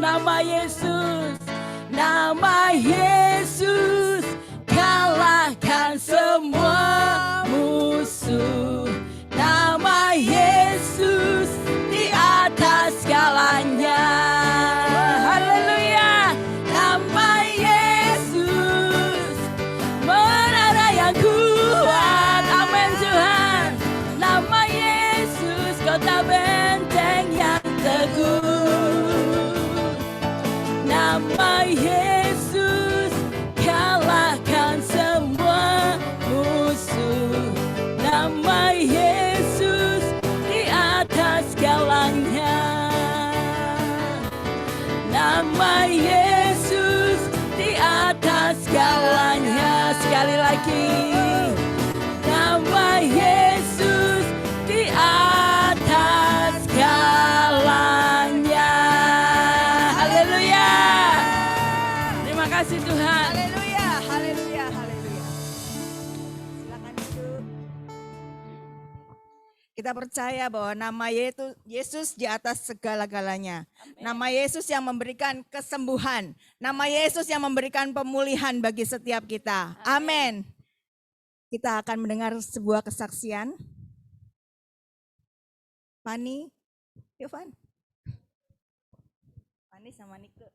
nama Yesus, nama Yesus, kalahkan semua musuh. Nama Yesus di atas segalanya. Haleluya. Nama Yesus menara yang kuat. Amin Tuhan. Nama Yesus kota benteng yang teguh. Nama Yesus kalahkan semua musuh. Nama Yesus di atas segalanya. Nama Yesus di atas segalanya. Sekali lagi. Nama Yesus di atas segalanya. Haleluya. Terima kasih Tuhan. Haleluya, haleluya, haleluya. Silakan duduk. Kita percaya bahwa nama Yesus di atas segala-galanya. Nama Yesus yang memberikan kesembuhan. Nama Yesus yang memberikan pemulihan bagi setiap kita. Amin. Kita akan mendengar sebuah kesaksian. Fani, yuk Fan. Fani sama Nike.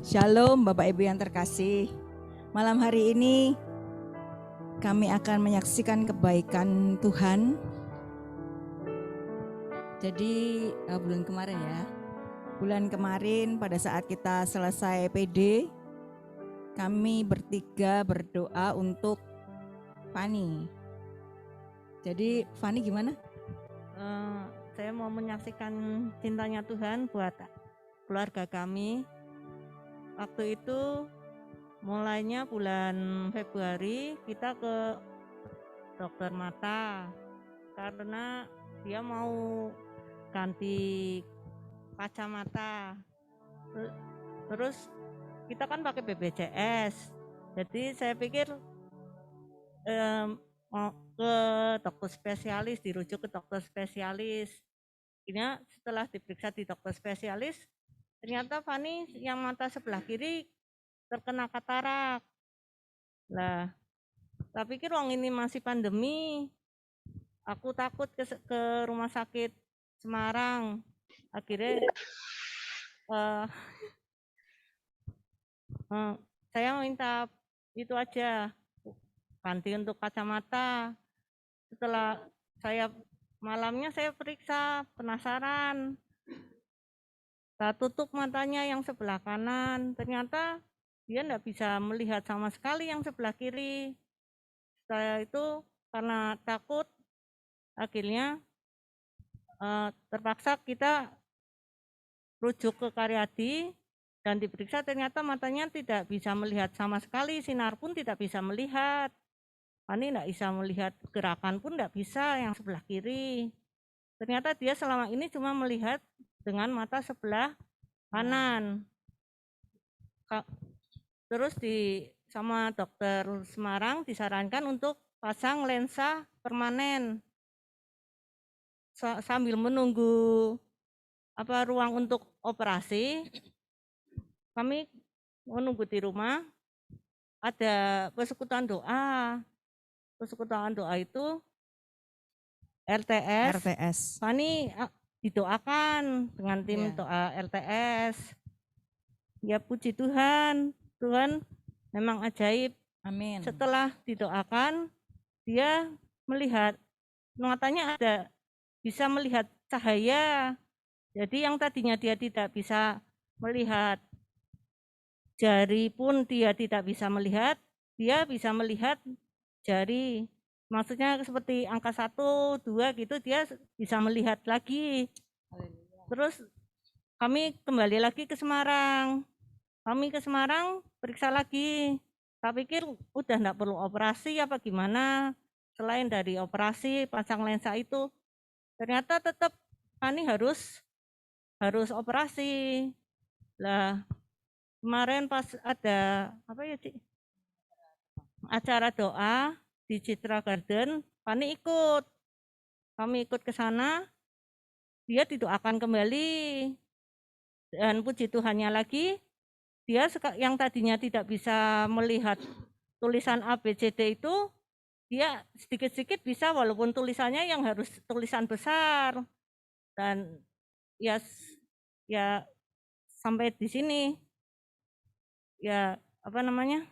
Shalom Bapak Ibu yang terkasih. Malam hari ini kami akan menyaksikan kebaikan Tuhan. Jadi bulan kemarin ya. Bulan kemarin pada saat kita selesai PD, kami bertiga berdoa untuk Fani. Jadi Fani gimana? Saya mau menyaksikan cintanya Tuhan buat keluarga kami. Waktu itu mulainya bulan Februari kita ke dokter mata karena dia mau ganti kacamata. Terus kita kan pakai BPJS, jadi saya pikir mau ke dokter spesialis, dirujuk ke dokter spesialis. Ini setelah diperiksa di dokter spesialis, ternyata Fani yang mata sebelah kiri terkena katarak. Lah, saya pikir wong ini masih pandemi. Aku takut ke rumah sakit Semarang. Akhirnya saya minta itu aja, ganti untuk kacamata. Setelah malamnya saya periksa, penasaran. Saya tutup matanya yang sebelah kanan, ternyata dia enggak bisa melihat sama sekali yang sebelah kiri. Saya itu karena takut, akhirnya terpaksa kita rujuk ke Karyadi dan diperiksa, ternyata matanya tidak bisa melihat sama sekali, sinar pun tidak bisa melihat. Fani enggak bisa melihat, gerakan pun enggak bisa yang sebelah kiri. Ternyata dia selama ini cuma melihat dengan mata sebelah kanan. Terus sama dokter Semarang disarankan untuk pasang lensa permanen. Sambil menunggu ruang untuk operasi, kami menunggu di rumah. Ada persekutuan doa. Persekutuan doa itu RTS. Fani didoakan dengan tim doa LTS. Ya puji Tuhan, Tuhan memang ajaib. Amin. Setelah didoakan, dia melihat, matanya bisa melihat cahaya. Jadi yang tadinya dia tidak bisa melihat, jari pun dia tidak bisa melihat, dia bisa melihat jari. Maksudnya seperti angka 1, 2 gitu, dia bisa melihat lagi. Terus kami kembali lagi ke Semarang. Kami ke Semarang periksa lagi. Saya pikir udah enggak perlu operasi apa gimana. Selain dari operasi pasang lensa itu, ternyata tetap Fani harus operasi. Lah kemarin pas ada apa ya Cik? Acara doa di Citra Garden, Fani ikut. Kami ikut ke sana, dia didoakan kembali. Dan puji Tuhannya lagi, dia yang tadinya tidak bisa melihat tulisan ABCD itu, dia sedikit-sedikit bisa walaupun tulisannya yang harus tulisan besar. Dan ya sampai di sini, ya apa namanya,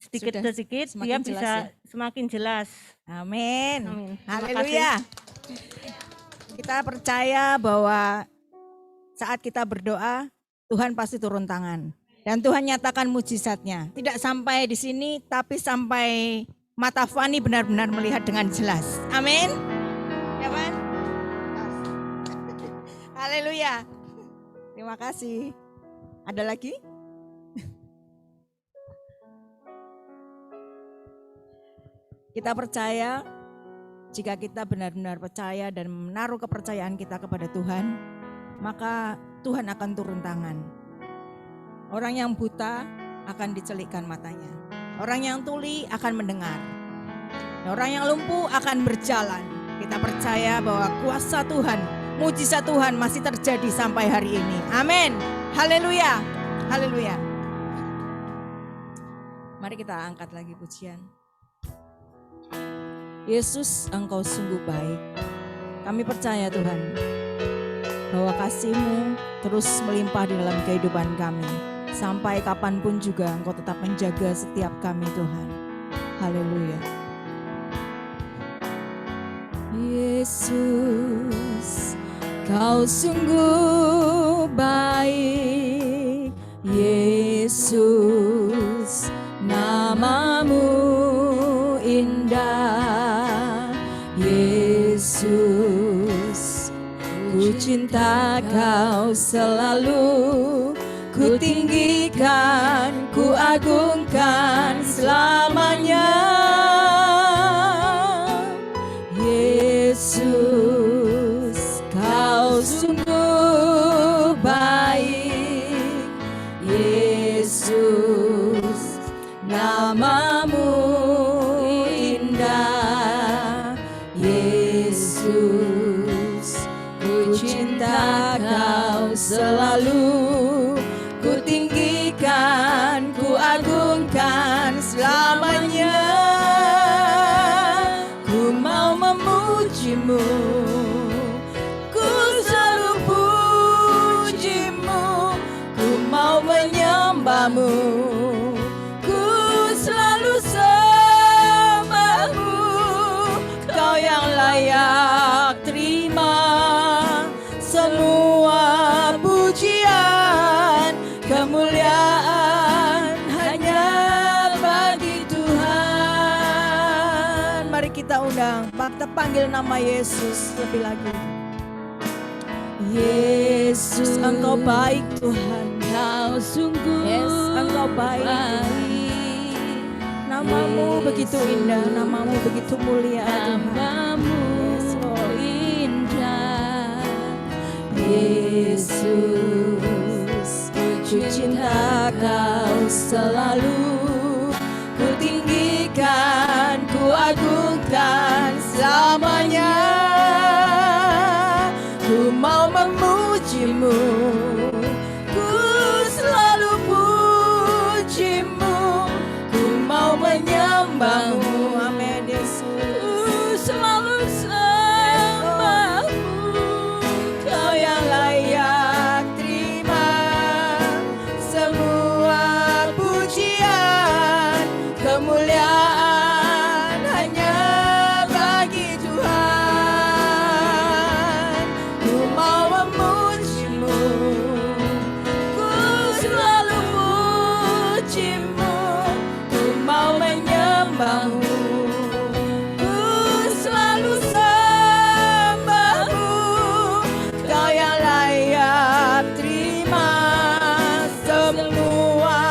sedikit-sedikit dia bisa semakin jelas. Amin. Amin. Haleluya. Kita percaya bahwa saat kita berdoa, Tuhan pasti turun tangan. Dan Tuhan nyatakan mujizatnya. Tidak sampai di sini, tapi sampai mata Fani benar-benar melihat dengan jelas. Amin. Ya kan? Haleluya. Terima kasih. Ada lagi? Kita percaya, jika kita benar-benar percaya dan menaruh kepercayaan kita kepada Tuhan, maka Tuhan akan turun tangan. Orang yang buta akan dicelikkan matanya. Orang yang tuli akan mendengar. Orang yang lumpuh akan berjalan. Kita percaya bahwa kuasa Tuhan, mujizat Tuhan masih terjadi sampai hari ini. Amin. Haleluya. Haleluya. Mari kita angkat lagi pujian. Yesus, Engkau sungguh baik. Kami percaya Tuhan, bahwa kasih-Mu terus melimpah di dalam kehidupan kami. Sampai kapanpun juga Engkau tetap menjaga setiap kami Tuhan. Haleluya. Yesus, Kau sungguh baik. Yesus, nama-Mu indah. Yesus, ku cinta Kau selalu, ku tinggikan, ku agungkan selamanya. Yesus, Kau sungguh baik. Yesus, nama-Mu indah. Yesus, ku cinta Kau selalu, ku tinggikan, ku agungkan selamanya. Ku mau memuji-Mu, ku selalu puji-Mu, ku mau menyembah-Mu, ku selalu sembah-Mu. Kau yang layak terima semua pujian, kemuliaan hanya bagi Tuhan. Mari kita undang, kita panggil nama Yesus lebih lagi. Yesus, Engkau baik Tuhan. Kau sungguh Engkau baik. Nama-Mu begitu indah, nama-Mu begitu mulia Tuhan. Nama-Mu indah. Yesus, ku cinta Kau selalu, ku tinggikan, ku agungkan selamanya. Ku mau memuji-Mu, ku selalu puji-Mu, ku mau menyembah-Mu. Amin Yesus. Ku selalu sembah-Mu, Kau yang layak terima semua pujian, kemuliaan hanya bagi Tuhan. Ku mau memuji-Mu, ku selalu puji-Mu, ku mau menyembah-Mu, ku selalu sembah-Mu. Kau yang layak terima semua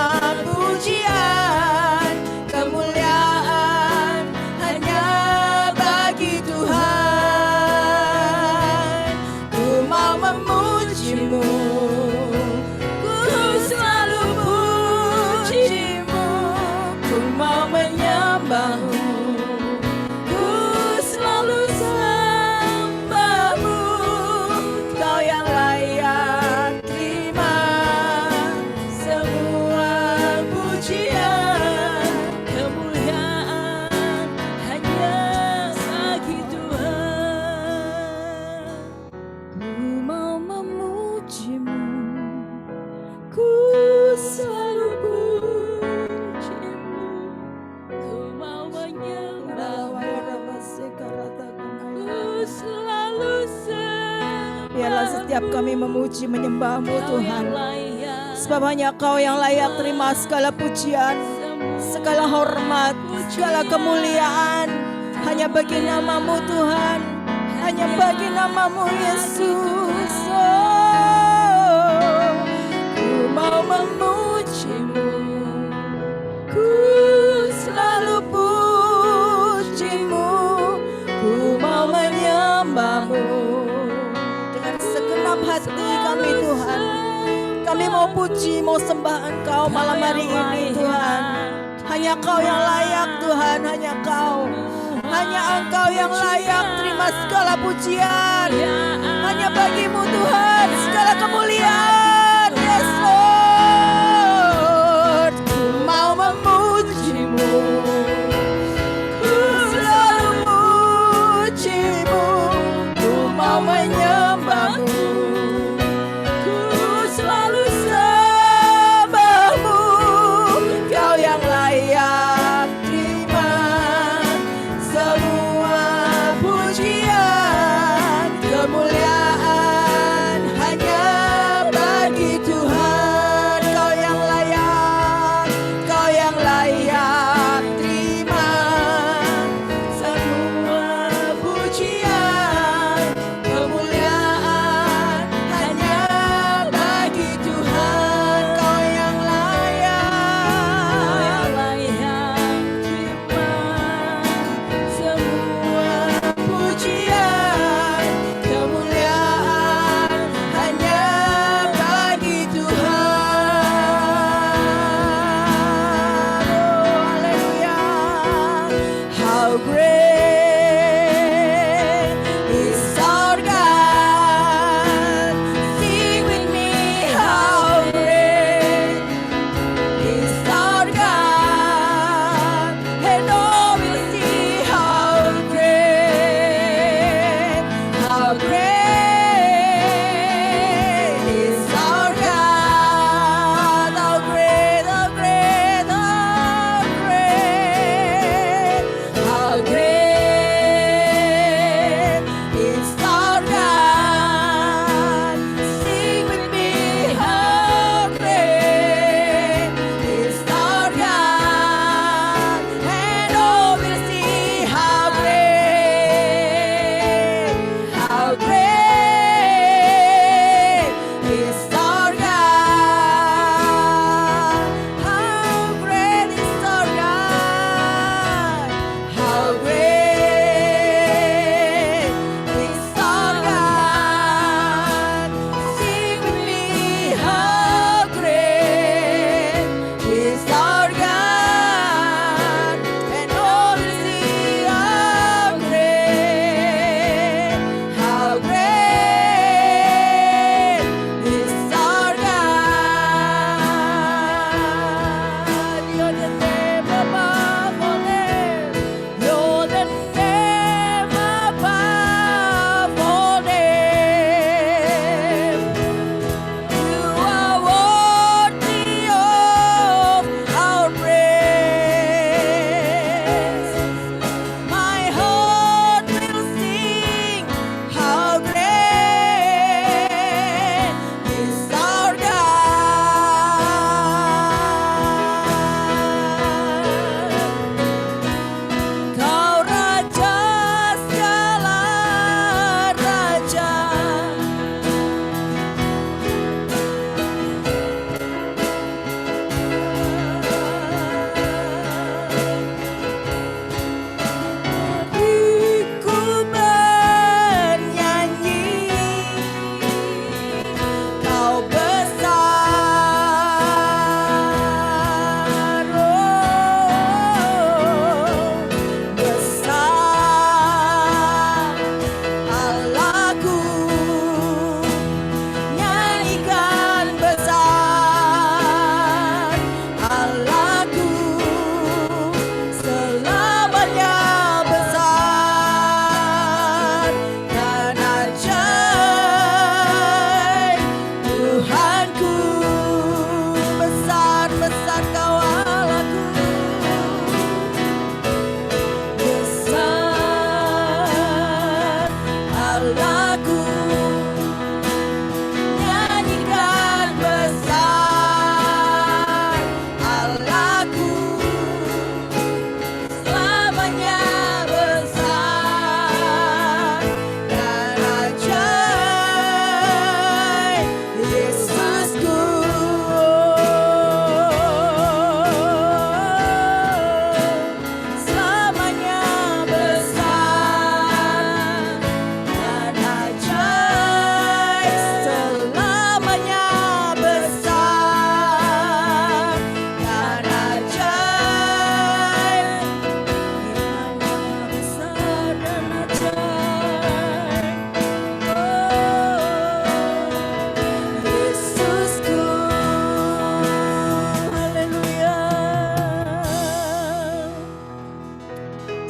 pujian, kemuliaan hanya bagi Tuhan. menyembahmu, ku selalu sembahmu. Kau yang layak terima semua pujian. Kemuliaan hanya bagi Tuhan. Ku mau memujimu, ku selalu pujimu, ku mau menyembahmu, ku selalu sembahmu. Biarlah setiap kami memuji menyembahmu Kau Tuhan. yang layak, Sebab hanya Kau yang layak terima segala pujian, segala hormat, segala kemuliaan. Hanya bagi namamu Tuhan, hanya bagi namamu Yesus. Oh, ku mau memujimu, ku selalu pujimu, ku mau menyembahmu. Dengan segenap hati kami Tuhan, kami mau puji, mau sembah Engkau malam hari ini Tuhan. Hanya Kau yang layak Tuhan, hanya Kau. Hanya Engkau yang layak terima segala pujian. Hanya bagimu Tuhan segala kemuliaan. Yes Lord, ku mau memujimu, ku selalu pujimu, ku mau menyembahmu, ku selalu sembahmu. Kau yang layak terima semua pujian. Kemuliaan hanya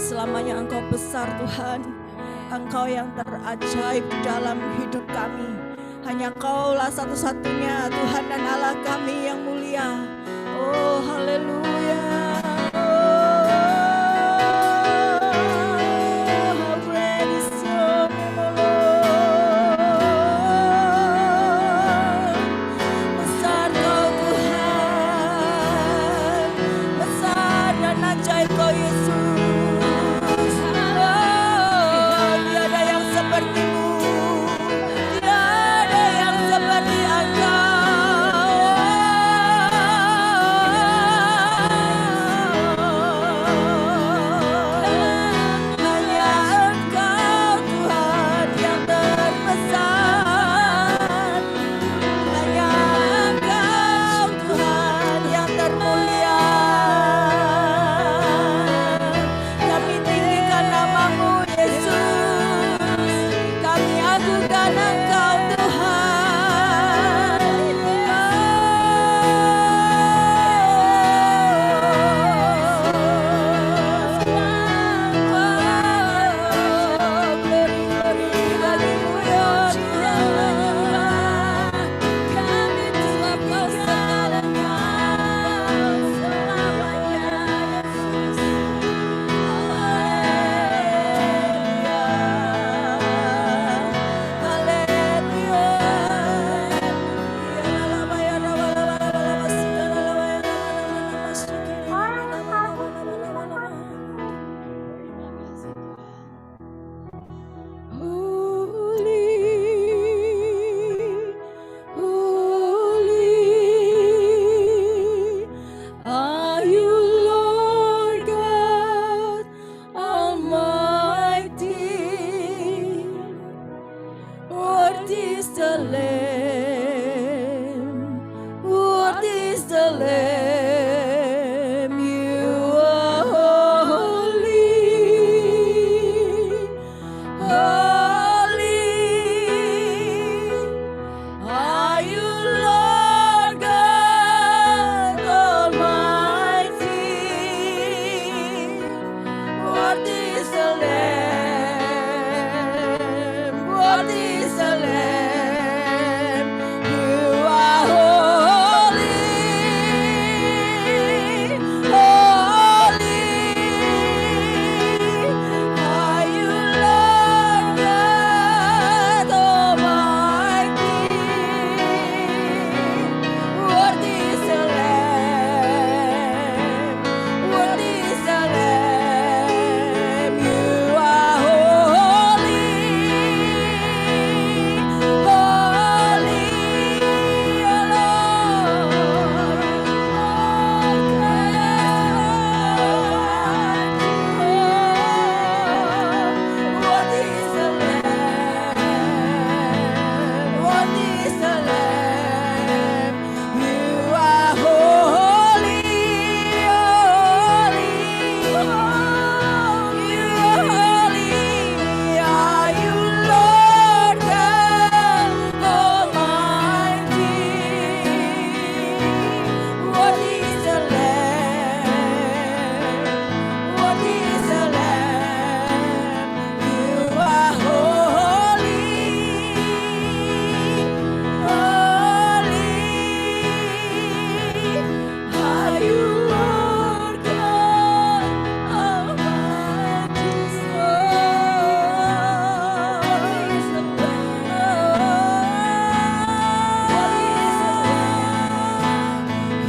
Selamanya Engkau besar Tuhan. Engkau yang terajaib dalam hidup kami. Hanya Kaulah satu-satunya Tuhan dan Allah kami yang mulia. Oh haleluya. How great is your name, O Lord. Besar Kau Tuhan, besar dan ajaib Kau Yesus. Tiada yang seperti-Mu, tiada yang seperti Hanya Engkau Tuhan yang terbesar, hanya Engkau Tuhan yang termulia. Kami tinggikan nama-Mu Yesus, kami agungkan Engkau Tuhan. Glory, glory bagimu ya Tuhan. Kami telah berserah Engkau selamanya Yesus. Are you Lord God Almighty? What is the Lamb? What is the Lamb? You are holy, holy. Are you Lord God Almighty? What is the Lamb? What is the Lamb? You are holy, holy. Are you Lord God Almighty? What is the Lamb? What is the Lamb? You are holy, holy, What is the Lamb? What is the Lamb? You are holy, holy, you are holy. Are you Lord God Almighty? What is the Lamb? What is the Lamb? You are holy, holy. Are you Lord God Almighty? What is the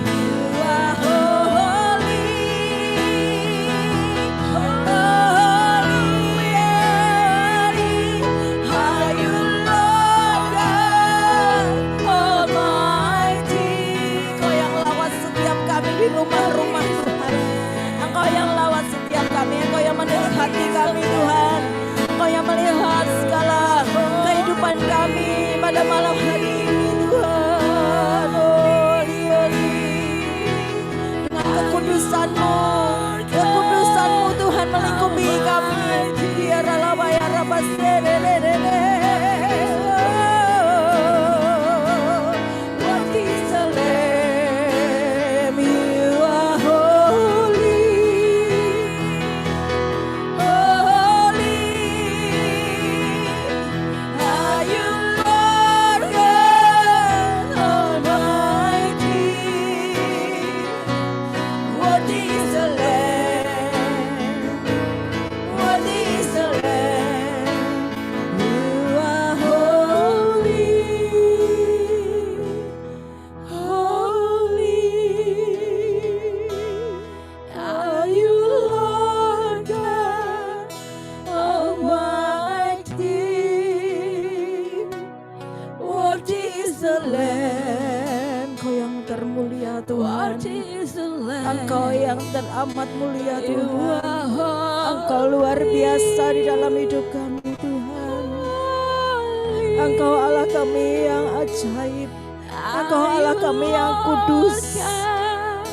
You are holy, holy. Are you Lord God Almighty? Engkau yang lawat setiap kami di rumah-rumah Tuhan. Engkau yang lawat setiap kami. Engkau yang melihat hati kami Tuhan. Engkau yang melihat segala kehidupan kami pada malam hari ini Tuhan. Holy, holy. Dengan kekudusan-Mu, kekudusan-Mu Tuhan melingkupi kami. Biarlah laba ya rabas What is the Lamb? You are holy, dan amat mulia Tuhan. Engkau luar biasa di dalam hidup kami Tuhan. Engkau Allah kami yang ajaib. Engkau Allah kami yang kudus.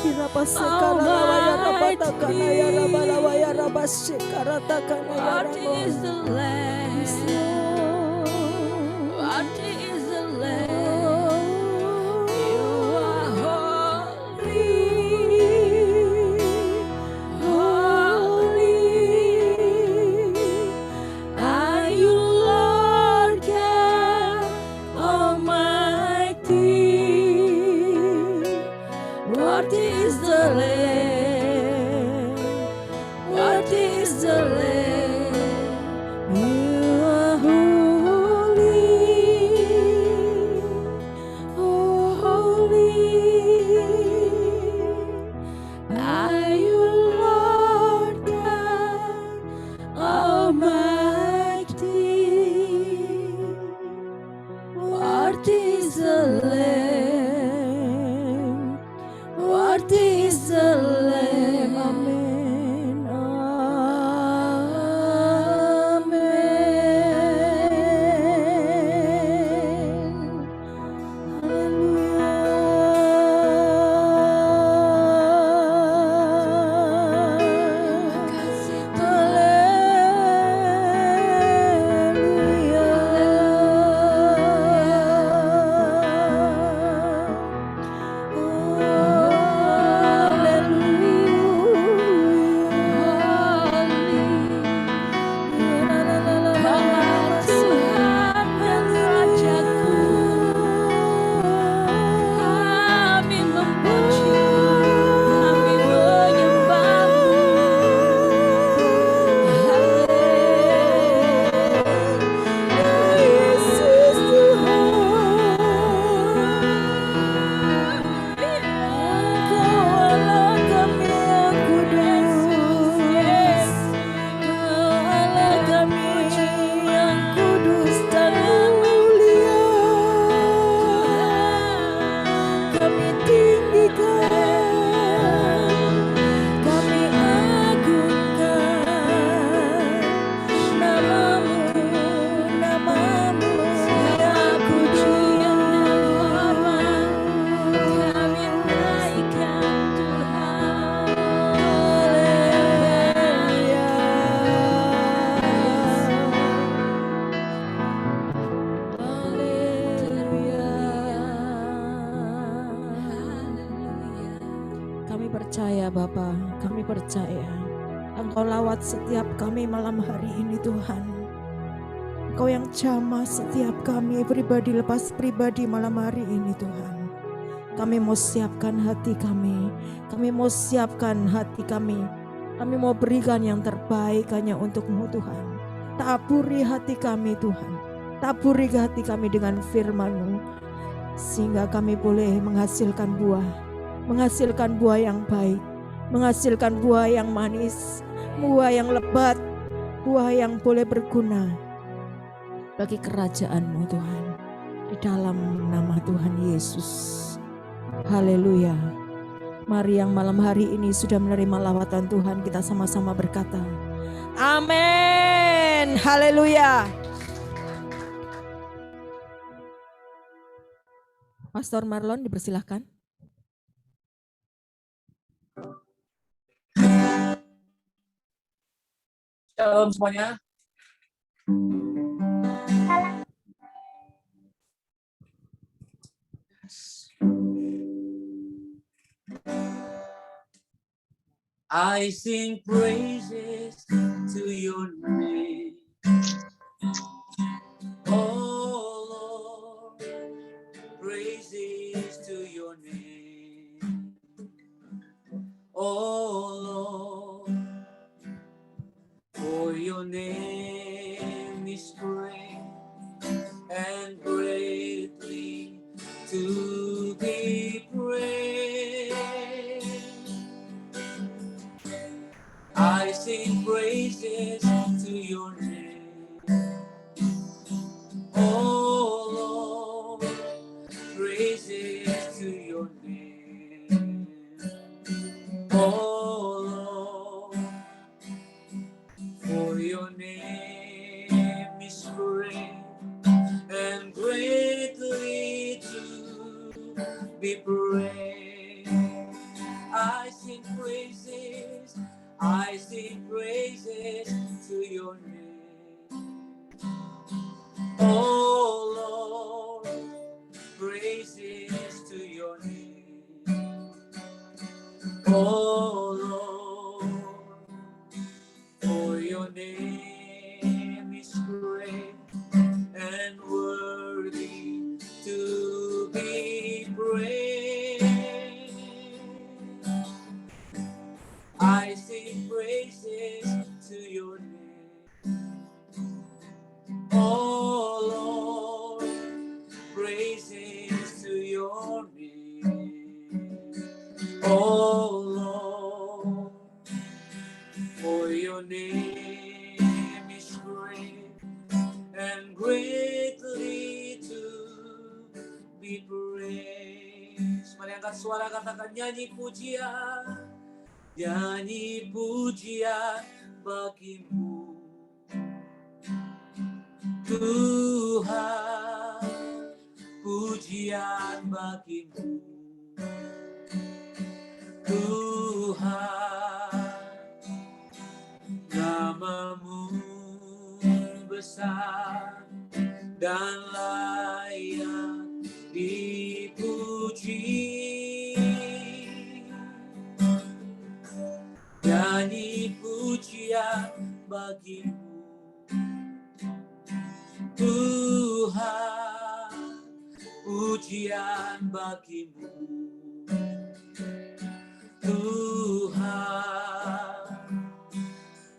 Birapa sekara lawaya rabatakana ya rabalawaya rabasekara takana ya rabo. percaya Bapa, kami percaya Engkau lawat setiap kami malam hari ini Tuhan. Engkau yang jamah setiap kami pribadi lepas pribadi malam hari ini Tuhan. Kami mau siapkan hati kami mau siapkan hati kami mau berikan yang terbaik hanya untuk-Mu Tuhan. Taburi hati kami Tuhan, taburi hati kami dengan firman-Mu, sehingga kami boleh menghasilkan buah yang baik, menghasilkan buah yang manis, buah yang lebat, buah yang boleh berguna bagi kerajaan-Mu Tuhan, di dalam nama Tuhan Yesus. Haleluya. Mari yang malam hari ini sudah menerima lawatan Tuhan, kita sama-sama berkata amin. Haleluya. Pastor Marlon dipersilahkan. Shalom semuanya. I sing praises to your name, oh Lord, praises to your name, oh Lord, for your name is great and greatly to be praised. I sing praises to your name, oh Lord, praises to your name, oh For your name is great and greatly to be praised. I sing praises to your name. Oh Lord, praises to your name. Oh Lord, for your name is great and worthy to be praised. I sing praises to your name. Oh Lord, praises to your name. Oh Lord, for your name is great and greatly to be praised. Mari angkat suara, katakan nyanyi pujian. Nyanyi pujian bagimu Tuhan, pujian bagimu Tuhan, namamu besar dan layak dipuji. Nyanyi pujian bagimu Tuhan, pujian bagimu Tuhan,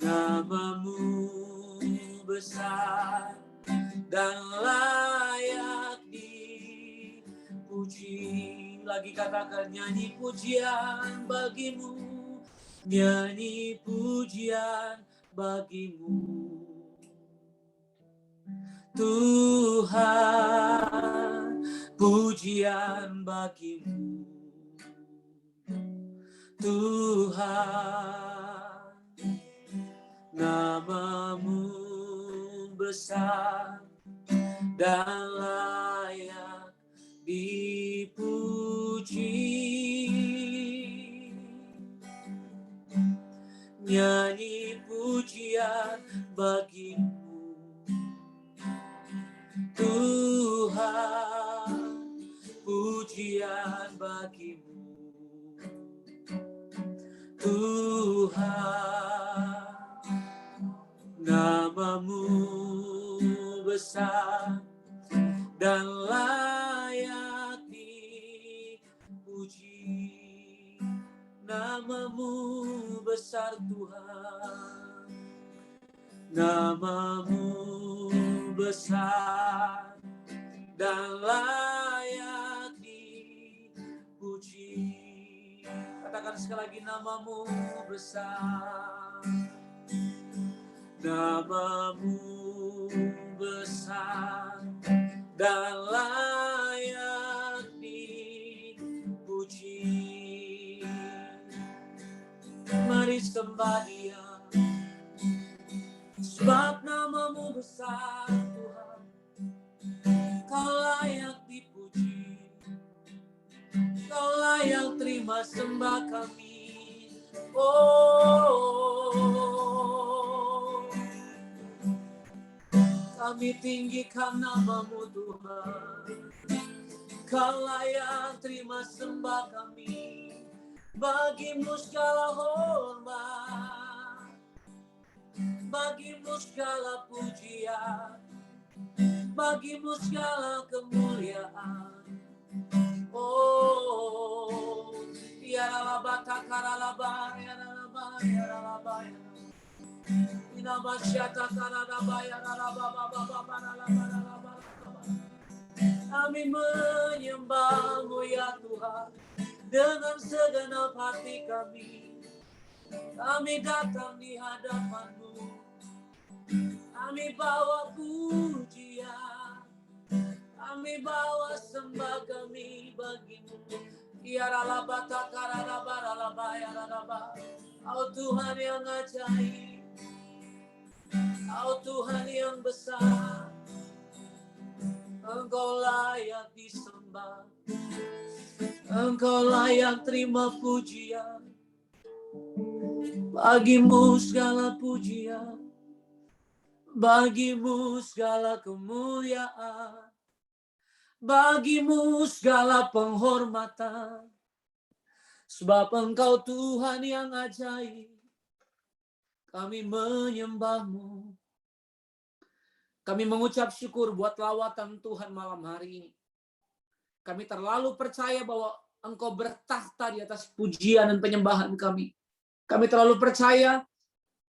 namamu besar dan layak dipuji. Lagi katakan nyanyi pujian bagimu, nyanyi pujian bagimu Tuhan, pujian bagimu Tuhan, namamu besar dan layak dipuji. Nyanyi pujian bagimu Tuhan, pujian bagimu Tuhan, namamu besar dan layak dipuji. Namamu besar Tuhan, namamu besar dan layak dipuji. Katakan sekali lagi, namamu besar, namamu besar dan layak dipuji. Mari sembah Dia, sebab namamu besar Tuhan, Kau layak dipuji, Kau layak terima sembah kami. Oh, kami tinggikan namamu Tuhan, Kau layak terima sembah kami. Bagimu segala hormat, bagimu segala pujian, bagimu segala kemuliaan. Oh, yaralaba takaralaba, yaralaba, yaralaba, inabasyata karalaba, yaralaba, baba, yaralaba. Kami menyembah-Mu ya Tuhan, dengan segenap hati kami. Kami datang di hadapan-Mu, kami bawa pujian, kami bawa sembah kami bagi-Mu. Yaralaba takaralaba, yaralaba. Oh Tuhan yang ajaib, Kau Tuhan yang besar, Engkau layak disembah, Engkau layak terima pujian. Bagimu segala pujian, bagimu segala kemuliaan, bagimu segala penghormatan. Sebab Engkau Tuhan yang ajaib, kami menyembah-Mu. Kami mengucap syukur buat lawatan Tuhan malam hari ini. Kami terlalu percaya bahwa Engkau bertahta di atas pujian dan penyembahan kami. Kami terlalu percaya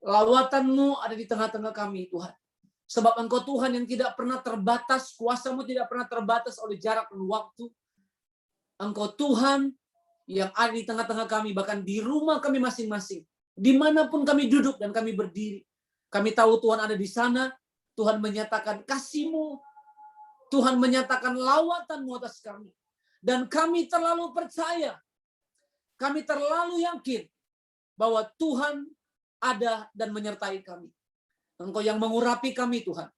lawatan-Mu ada di tengah-tengah kami, Tuhan. Sebab Engkau Tuhan yang tidak pernah terbatas, kuasa-Mu tidak pernah terbatas oleh jarak dan waktu. Engkau Tuhan yang ada di tengah-tengah kami, bahkan di rumah kami masing-masing. Dimanapun kami duduk dan kami berdiri. Kami tahu Tuhan ada di sana. Tuhan menyatakan kasih-Mu. Tuhan menyatakan lawatan-Mu atas kami. Dan kami terlalu percaya. Kami terlalu yakin bahwa Tuhan ada dan menyertai kami. Engkau yang mengurapi kami, Tuhan.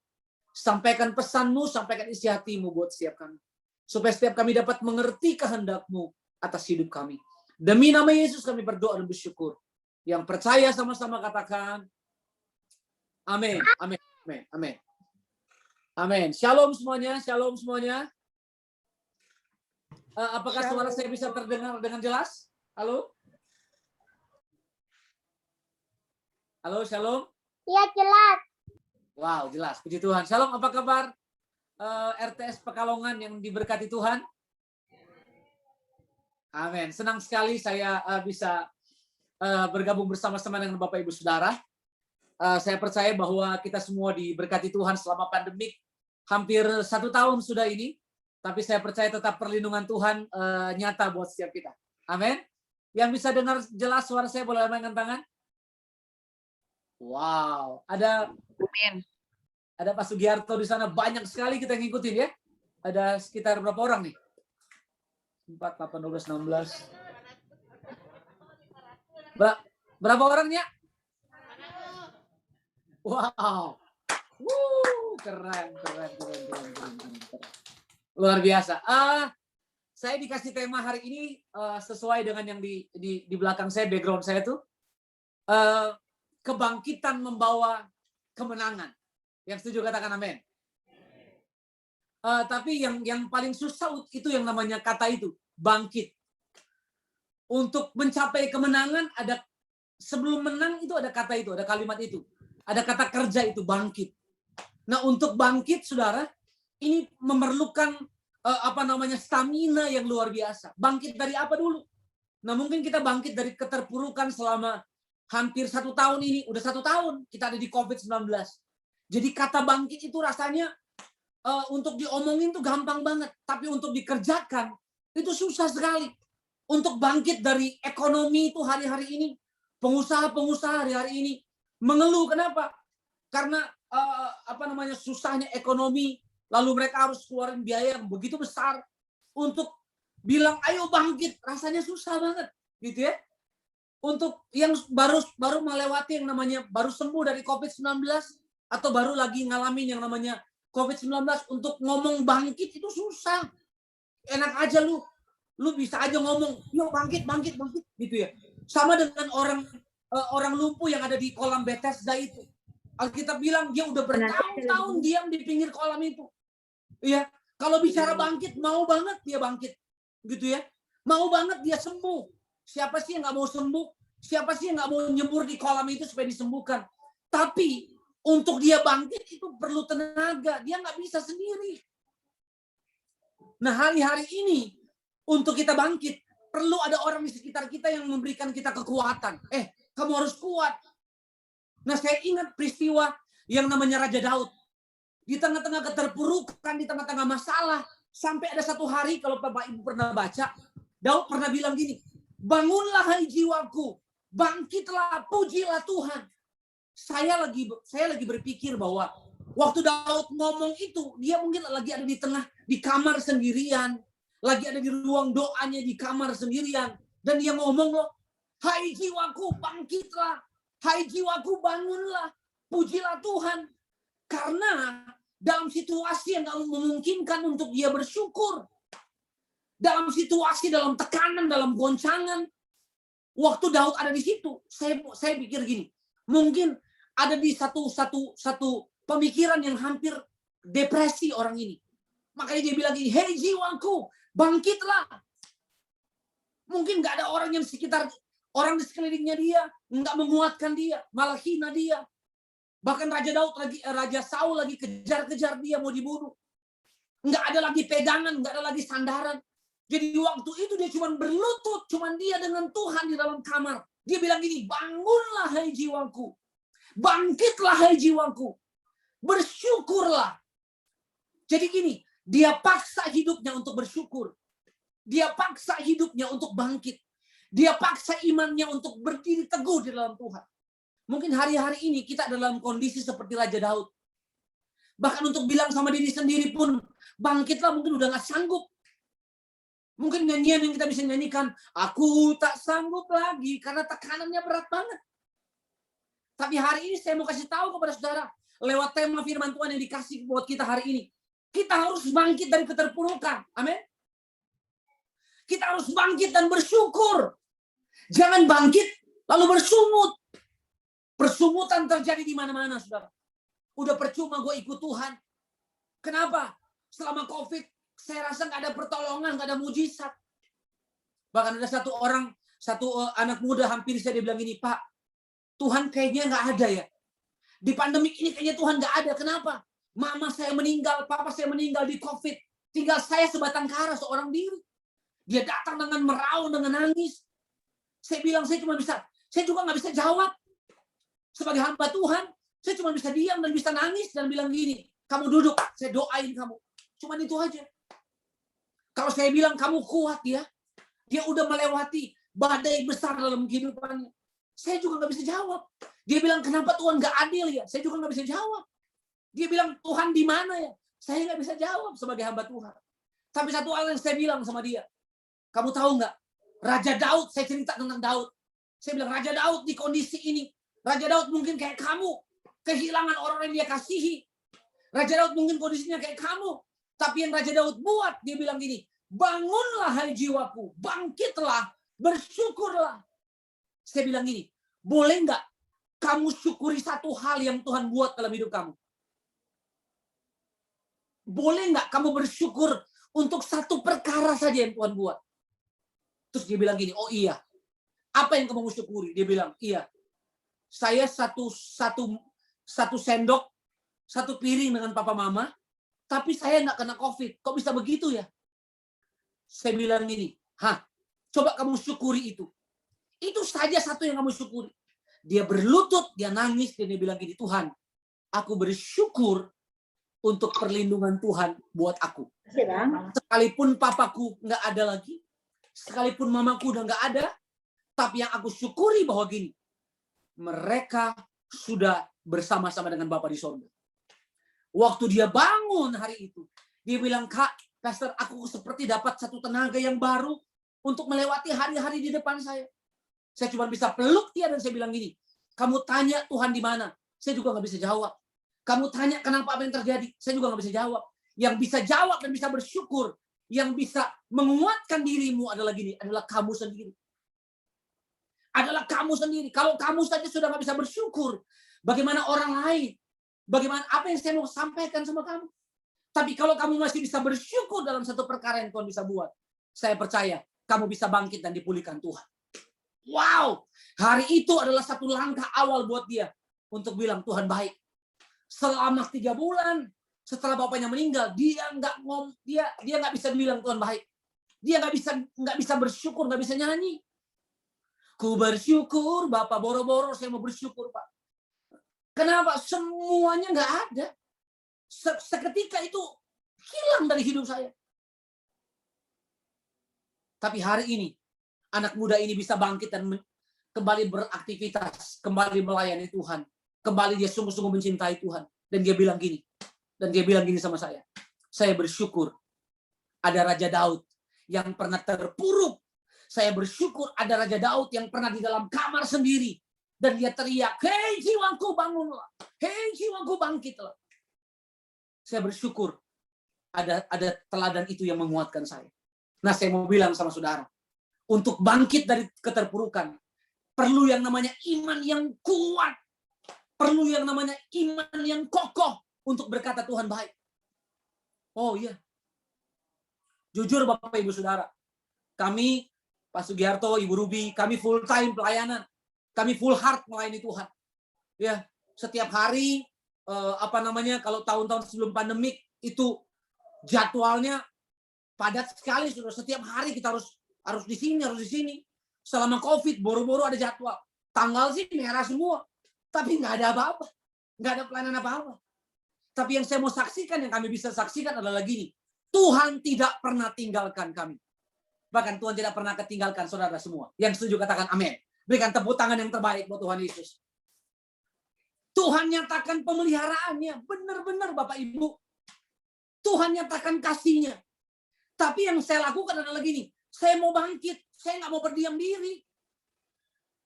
Sampaikan pesan-Mu, sampaikan isi hati-Mu buat setiap kami. Supaya setiap kami dapat mengerti kehendak-Mu atas hidup kami. Demi nama Yesus kami berdoa dan bersyukur. Yang percaya sama-sama katakan, amin, amin, amin, amin. Amin. Shalom semuanya, shalom semuanya. Apakah suara saya bisa terdengar dengan jelas? Halo? Halo, shalom? Iya, jelas. Wow, jelas. Puji Tuhan. Shalom, apa kabar RTS Pekalongan yang diberkati Tuhan? Amin. Senang sekali saya bisa bergabung bersama-sama dengan Bapak Ibu Saudara. Saya percaya bahwa kita semua diberkati Tuhan selama pandemik. Hampir 1 tahun sudah ini. Tapi saya percaya tetap perlindungan Tuhan nyata buat setiap kita. Amin. Yang bisa dengar jelas suara saya boleh lambaikan tangan. Wow. Ada Pak Sugiarto di sana. Banyak sekali kita ngikutin ya. Ada sekitar berapa orang nih? 4, 8, 12, 16. Berapa orangnya? Wow. Keren. Luar biasa. Saya dikasih tema hari ini sesuai dengan yang di belakang saya, background saya tuh. Kebangkitan membawa kemenangan. Yang setuju katakan amin. Tapi yang paling susah itu yang namanya kata itu, bangkit. Untuk mencapai kemenangan ada sebelum menang itu ada kata itu, ada kalimat itu. Ada kata kerja itu, bangkit. Nah, untuk bangkit Saudara, ini memerlukan stamina yang luar biasa. Bangkit dari apa dulu? Nah, mungkin kita bangkit dari keterpurukan selama hampir 1 tahun ini, udah 1 tahun kita ada di COVID-19. Jadi kata bangkit itu rasanya untuk diomongin tuh gampang banget, tapi untuk dikerjakan itu susah sekali. Untuk bangkit dari ekonomi itu hari-hari ini, pengusaha-pengusaha hari-hari ini mengeluh. Kenapa? Karena susahnya ekonomi, lalu mereka harus keluarin biaya yang begitu besar untuk bilang ayo bangkit, rasanya susah banget, gitu ya. Untuk yang baru melewati yang namanya baru sembuh dari COVID-19 atau baru lagi ngalamin yang namanya COVID-19, untuk ngomong bangkit itu susah. Enak aja lu bisa aja ngomong, yuk bangkit, gitu ya. Sama dengan orang lumpuh yang ada di kolam Bethesda itu. Alkitab bilang dia udah bertahun-tahun diam di pinggir kolam itu. Iya, kalau bicara bangkit, mau banget dia bangkit. Gitu ya. Mau banget dia sembuh. Siapa sih yang nggak mau sembuh? Siapa sih yang nggak mau nyembur di kolam itu supaya disembuhkan? Tapi untuk dia bangkit itu perlu tenaga. Dia nggak bisa sendiri. Nah, hari-hari ini untuk kita bangkit, perlu ada orang di sekitar kita yang memberikan kita kekuatan. Kamu harus kuat. Nah, saya ingat peristiwa yang namanya Raja Daud. Di tengah-tengah keterpurukan, di tengah-tengah masalah. Sampai ada satu hari, kalau Bapak Ibu pernah baca, Daud pernah bilang gini, bangunlah hai jiwaku, bangkitlah, pujilah Tuhan. Saya lagi berpikir bahwa waktu Daud ngomong itu, dia mungkin lagi ada di kamar sendirian, lagi ada di ruang doanya di kamar sendirian, dan dia ngomong loh, hai jiwaku bangkitlah, hai jiwaku bangunlah, pujilah Tuhan. Karena dalam situasi yang gak memungkinkan untuk dia bersyukur. Dalam situasi, dalam tekanan, dalam goncangan. Waktu Daud ada di situ, saya pikir gini, mungkin ada di satu pemikiran yang hampir depresi orang ini. Makanya dia bilang gini, hei jiwaku, bangkitlah. Mungkin gak ada orang yang orang di sekelilingnya dia, nggak menguatkan dia, malah hina dia. Bahkan Raja Saul lagi kejar-kejar dia, mau dibunuh. Nggak ada lagi pegangan, nggak ada lagi sandaran. Jadi waktu itu dia cuma berlutut, cuma dia dengan Tuhan di dalam kamar. Dia bilang gini, bangunlah hai jiwaku. Bangkitlah hai jiwaku. Bersyukurlah. Jadi gini, dia paksa hidupnya untuk bersyukur. Dia paksa hidupnya untuk bangkit. Dia paksa imannya untuk berdiri teguh di dalam Tuhan. Mungkin hari-hari ini kita dalam kondisi seperti Raja Daud. Bahkan untuk bilang sama diri sendiri pun, bangkitlah mungkin udah gak sanggup. Mungkin nyanyian yang kita bisa nyanyikan, aku tak sanggup lagi, karena tekanannya berat banget. Tapi hari ini saya mau kasih tahu kepada saudara, lewat tema firman Tuhan yang dikasih buat kita hari ini. Kita harus bangkit dari keterpurukan. Amin. Kita harus bangkit dan bersyukur. Jangan bangkit lalu bersungut. Persungutan terjadi di mana-mana, saudara. Udah percuma gue ikut Tuhan. Kenapa? Selama COVID, saya rasa nggak ada pertolongan, nggak ada mujizat. Bahkan ada satu anak muda hampir saya bilang gini, Pak, Tuhan kayaknya nggak ada ya. Di pandemi ini kayaknya Tuhan nggak ada. Kenapa? Mama saya meninggal, papa saya meninggal di COVID. Tinggal saya sebatang kara seorang diri. Dia datang dengan meraung, dengan nangis. Saya bilang saya juga nggak bisa jawab. Sebagai hamba Tuhan, saya cuma bisa diam dan bisa nangis dan bilang gini, kamu duduk, saya doain kamu. Cuman itu aja. Kalau saya bilang kamu kuat ya, dia udah melewati badai besar dalam kehidupannya. Saya juga nggak bisa jawab. Dia bilang kenapa Tuhan nggak adil ya? Saya juga nggak bisa jawab. Dia bilang Tuhan di mana ya? Saya nggak bisa jawab sebagai hamba Tuhan. Tapi satu hal yang saya bilang sama dia, kamu tahu nggak? Raja Daud, saya cerita tentang Daud. Saya bilang Raja Daud di kondisi ini, Raja Daud mungkin kayak kamu, kehilangan orang yang dia kasihi. Raja Daud mungkin kondisinya kayak kamu. Tapi yang Raja Daud buat, dia bilang gini, bangunlah hai jiwaku, bangkitlah, bersyukurlah. Saya bilang gini, boleh nggak kamu syukuri satu hal yang Tuhan buat dalam hidup kamu? Boleh nggak kamu bersyukur untuk satu perkara saja yang Tuhan buat? Terus dia bilang gini, oh iya, apa yang kamu syukuri? Dia bilang, iya, saya satu sendok, satu piring dengan papa mama, tapi saya nggak kena COVID. Kok bisa begitu ya? Saya bilang gini, coba kamu syukuri itu. Itu saja satu yang kamu syukuri. Dia berlutut, dia nangis, dan dia bilang gini, Tuhan, aku bersyukur untuk perlindungan Tuhan buat aku. Sekalipun papaku nggak ada lagi, sekalipun mamaku udah nggak ada, tapi yang aku syukuri bahwa gini, mereka sudah bersama-sama dengan Bapa di sorga. Waktu dia bangun hari itu, dia bilang, Kak, Pastor, aku seperti dapat satu tenaga yang baru untuk melewati hari-hari di depan saya. Saya cuma bisa peluk dia dan saya bilang gini, kamu tanya Tuhan di mana? Saya juga nggak bisa jawab. Kamu tanya kenapa apa yang terjadi? Saya juga nggak bisa jawab. Yang bisa jawab dan bisa bersyukur, yang bisa menguatkan dirimu adalah gini, adalah kamu sendiri. Adalah kamu sendiri. Kalau kamu saja sudah nggak bisa bersyukur, bagaimana orang lain? Bagaimana apa yang saya mau sampaikan sama kamu? Tapi kalau kamu masih bisa bersyukur dalam satu perkara yang Tuhan bisa buat, saya percaya kamu bisa bangkit dan dipulihkan Tuhan. Wow, hari itu adalah satu langkah awal buat dia untuk bilang Tuhan baik. Selama 3 bulan setelah bapaknya meninggal, dia nggak bisa bilang Tuhan baik. Dia nggak bisa bersyukur, nggak bisa nyanyi. Ku bersyukur, Bapak, boro-boro saya mau bersyukur, Pak. Kenapa? Semuanya nggak ada. Seketika itu hilang dari hidup saya. Tapi hari ini, anak muda ini bisa bangkit dan kembali beraktivitas, kembali melayani Tuhan. Kembali dia sungguh-sungguh mencintai Tuhan. Dan dia bilang gini sama saya bersyukur ada Raja Daud yang pernah terpuruk. Saya bersyukur ada Raja Daud yang pernah di dalam kamar sendiri. Dan dia teriak, hei jiwaku bangunlah. Hei jiwaku bangkitlah. Saya bersyukur ada teladan itu yang menguatkan saya. Nah, saya mau bilang sama saudara, untuk bangkit dari keterpurukan, perlu yang namanya iman yang kuat. Perlu yang namanya iman yang kokoh untuk berkata Tuhan baik. Oh iya. Jujur Bapak Ibu Saudara, kami, Pak Sugiharto, Ibu Ruby, kami full time pelayanan. Kami full heart melayani Tuhan. Ya, setiap hari, kalau tahun-tahun sebelum pandemik, itu jadwalnya padat sekali. Setiap hari kita harus di sini. Selama COVID, boro-boro ada jadwal. Tanggal sih merah semua. Tapi nggak ada apa-apa. Nggak ada pelayanan apa-apa. Tapi yang saya mau saksikan, yang kami bisa saksikan adalah gini. Tuhan tidak pernah tinggalkan kami. Bahkan Tuhan tidak pernah ketinggalkan saudara semua. Yang setuju katakan amin. Berikan tepuk tangan yang terbaik buat Tuhan Yesus. Tuhan nyatakan pemeliharaannya. Benar-benar Bapak Ibu. Tuhan nyatakan kasihnya. Tapi yang saya lakukan adalah gini. Saya mau bangkit. Saya nggak mau berdiam diri.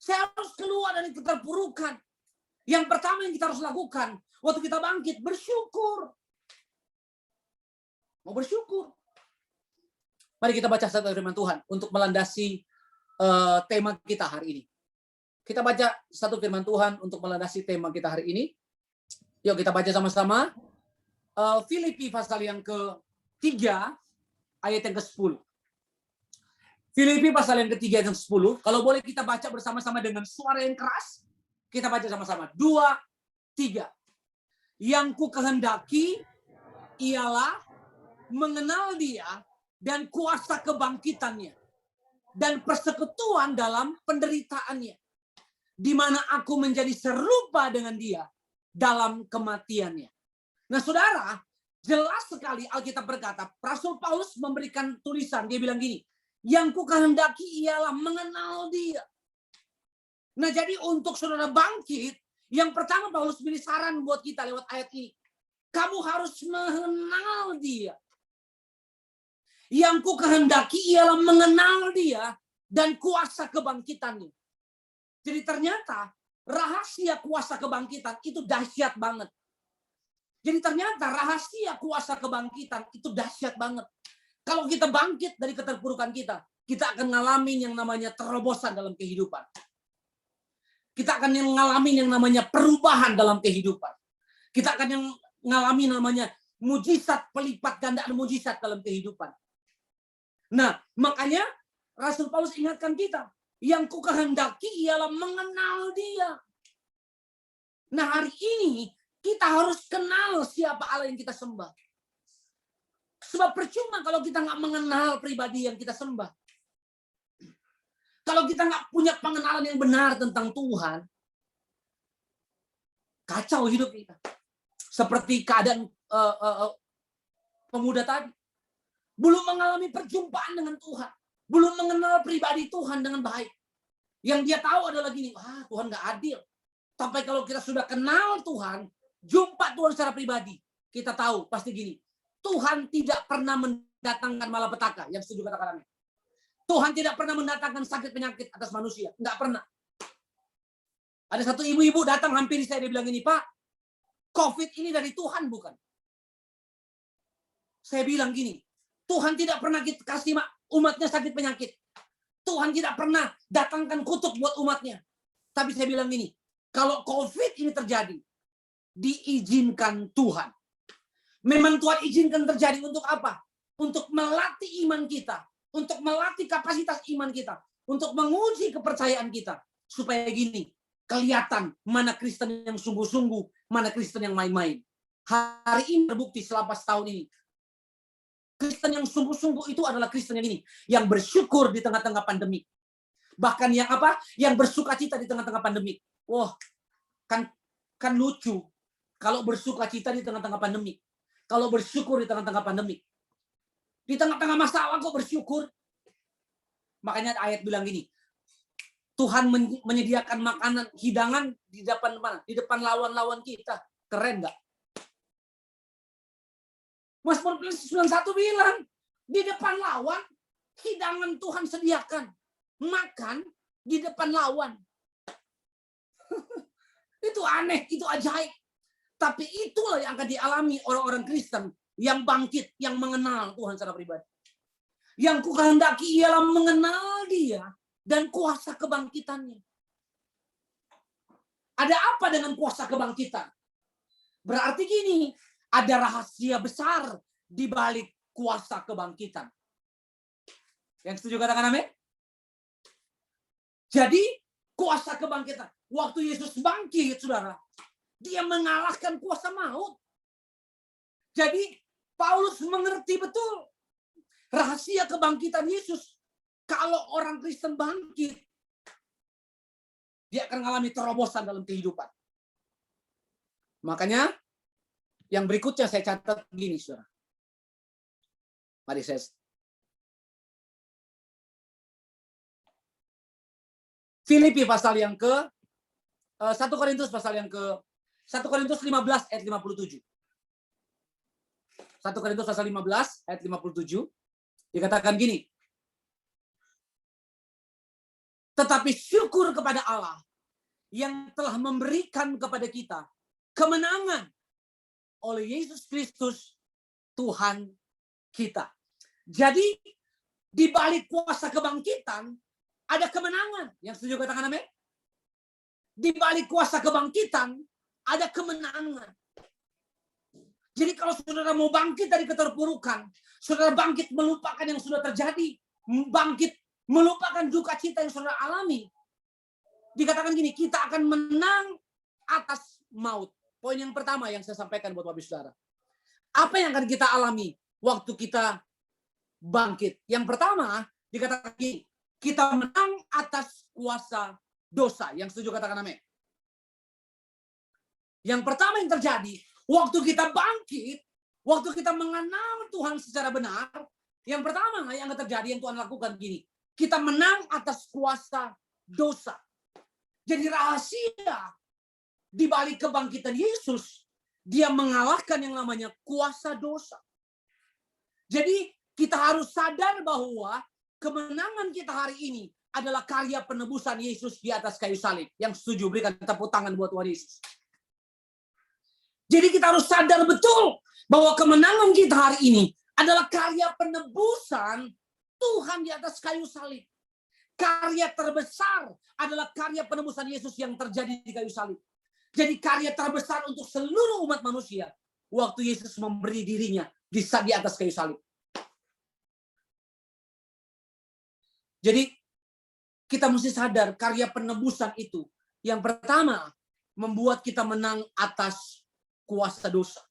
Saya harus keluar dari keterpurukan. Yang pertama yang kita harus lakukan waktu kita bangkit, bersyukur. Mau bersyukur. Mari kita baca satu firman Tuhan untuk melandasi tema kita hari ini. Kita baca satu firman Tuhan untuk melandasi tema kita hari ini. Yuk kita baca sama-sama. Filipi pasal yang ke-3 ayat yang ke-10. Filipi pasal yang ke-3 ayat yang ke-10. Kalau boleh kita baca bersama-sama dengan suara yang keras. Kita baca sama-sama. 2, 3. Yang ku kehendaki ialah mengenal Dia dan kuasa kebangkitannya dan persekutuan dalam penderitaannya, di mana aku menjadi serupa dengan Dia dalam kematiannya. Nah, saudara, jelas sekali Alkitab berkata, Rasul Paulus memberikan tulisan, dia bilang gini, yang ku kehendaki ialah mengenal Dia. Nah, jadi untuk saudara bangkit, yang pertama Paulus beri saran buat kita lewat ayat ini. Kamu harus mengenal Dia. Yang ku kehendaki ialah mengenal Dia dan kuasa kebangkitannya. Jadi ternyata rahasia kuasa kebangkitan itu dahsyat banget. Jadi ternyata rahasia kuasa kebangkitan itu dahsyat banget. Kalau kita bangkit dari keterpurukan kita akan ngalamin yang namanya terobosan dalam kehidupan. Kita akan mengalami yang namanya perubahan dalam kehidupan. Kita akan yang mengalami namanya mujizat, pelipat gandaan mujizat dalam kehidupan. Nah, makanya Rasul Paulus ingatkan kita, yang ku kehendaki ialah mengenal Dia. Nah, hari ini kita harus kenal siapa Allah yang kita sembah. Sebab percuma kalau kita nggak mengenal pribadi yang kita sembah. Kalau kita nggak punya pengenalan yang benar tentang Tuhan, kacau hidup kita. Seperti keadaan pemuda tadi. Belum mengalami perjumpaan dengan Tuhan. Belum mengenal pribadi Tuhan dengan baik. Yang dia tahu adalah gini, Tuhan nggak adil. Sampai kalau kita sudah kenal Tuhan, jumpa Tuhan secara pribadi, kita tahu pasti gini, Tuhan tidak pernah mendatangkan malapetaka. Yang setuju katakan amin. Tuhan tidak pernah mendatangkan sakit penyakit atas manusia. Enggak pernah. Ada satu ibu-ibu datang hampiri saya, dia bilang ini, Pak, COVID ini dari Tuhan bukan? Saya bilang gini, Tuhan tidak pernah kasih umatnya sakit penyakit. Tuhan tidak pernah datangkan kutuk buat umatnya. Tapi saya bilang gini, kalau COVID ini terjadi, diizinkan Tuhan. Memang Tuhan izinkan terjadi untuk apa? Untuk melatih iman kita. Untuk melatih kapasitas iman kita. Untuk menguji kepercayaan kita. Supaya gini, kelihatan mana Kristen yang sungguh-sungguh, mana Kristen yang main-main. Hari ini terbukti selama setahun ini. Kristen yang sungguh-sungguh itu adalah Kristen yang ini. Yang bersyukur di tengah-tengah pandemi. Bahkan yang apa? Yang bersukacita di tengah-tengah pandemi. Wah, kan lucu. Kalau bersukacita di tengah-tengah pandemi. Kalau bersyukur di tengah-tengah pandemi. Di tengah-tengah masalah kok bersyukur. Makanya ayat bilang gini. Tuhan menyediakan makanan, hidangan di depan mana? Di depan lawan-lawan kita. Keren nggak? Mazmur 91 bilang, di depan lawan, hidangan Tuhan sediakan. Makan di depan lawan. Itu aneh, itu ajaib. Tapi itulah yang akan dialami orang-orang Kristen yang bangkit, yang mengenal Tuhan secara pribadi. Yang kukehendaki ialah mengenal Dia dan kuasa kebangkitannya. Ada apa dengan kuasa kebangkitan? Berarti gini, ada rahasia besar di balik kuasa kebangkitan. Yang setuju katakan amin? Jadi kuasa kebangkitan. Waktu Yesus bangkit, saudara, Dia mengalahkan kuasa maut. Jadi Paulus mengerti betul rahasia kebangkitan Yesus. Kalau orang Kristen bangkit, dia akan mengalami terobosan dalam kehidupan. Makanya yang berikutnya saya catat begini, saudara. Mari saya Filipi pasal yang ke 1 Korintus pasal yang ke 1 Korintus 15 ayat 57. 1 Korintus pasal 15 ayat 57 dikatakan gini. Tetapi syukur kepada Allah yang telah memberikan kepada kita kemenangan oleh Yesus Kristus Tuhan kita. Jadi di balik kuasa kebangkitan ada kemenangan. Yang setuju katakan amin? Di balik kuasa kebangkitan ada kemenangan. Jadi kalau saudara mau bangkit dari keterpurukan, saudara bangkit melupakan yang sudah terjadi, bangkit melupakan duka cita yang saudara alami. Dikatakan gini, kita akan menang atas maut. Poin yang pertama yang saya sampaikan buat Bapak Saudara. Apa yang akan kita alami waktu kita bangkit? Yang pertama, dikatakan gini, kita menang atas kuasa dosa. Yang setuju katakan amin. Yang pertama yang terjadi, waktu kita bangkit, waktu kita mengenal Tuhan secara benar, yang pertama yang akan terjadi yang Tuhan lakukan gini, kita menang atas kuasa dosa. Jadi rahasia di balik kebangkitan Yesus, Dia mengalahkan yang namanya kuasa dosa. Jadi kita harus sadar bahwa kemenangan kita hari ini adalah karya penebusan Yesus di atas kayu salib. Yang setuju berikan tepuk tangan buat Tuhan Yesus. Jadi kita harus sadar betul bahwa kemenangan kita hari ini adalah karya penebusan Tuhan di atas kayu salib. Karya terbesar adalah karya penebusan Yesus yang terjadi di kayu salib. Jadi karya terbesar untuk seluruh umat manusia waktu Yesus memberi dirinya di atas kayu salib. Jadi kita mesti sadar karya penebusan itu. Yang pertama, membuat kita menang atas kuasa dosa.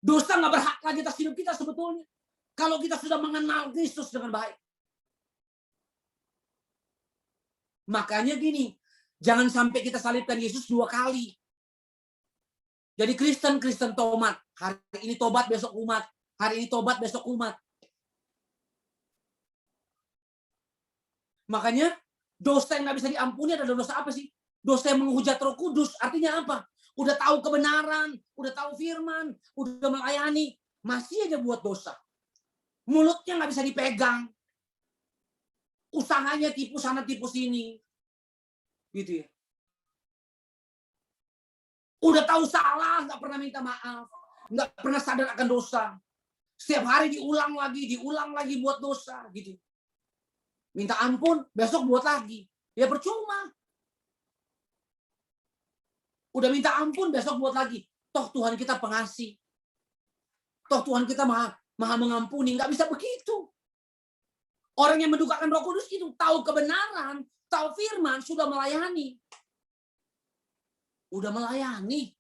Dosa nggak berhak lagi atas hidup kita sebetulnya. Kalau kita sudah mengenal Kristus dengan baik. Makanya gini, jangan sampai kita salibkan Yesus 2 kali. Jadi Kristen tobat. Hari ini tobat, besok umat. Hari ini tobat, besok umat. Makanya dosa yang nggak bisa diampuni adalah dosa apa sih? Dosa yang menghujat Roh Kudus. Artinya apa? Udah tahu kebenaran, udah tahu firman, udah melayani, masih aja buat dosa. Mulutnya nggak bisa dipegang. Usahanya tipu sana tipu sini. Gitu ya. Udah tahu salah, nggak pernah minta maaf. Nggak pernah sadar akan dosa. Setiap hari diulang lagi buat dosa. Gitu. Minta ampun, besok buat lagi. Ya percuma. Udah minta ampun, besok buat lagi. Toh Tuhan kita pengasih. Toh Tuhan kita maha mengampuni. Nggak bisa begitu. Orang yang mendukakan Roh Kudus itu tahu kebenaran, tahu firman, sudah melayani. Udah melayani.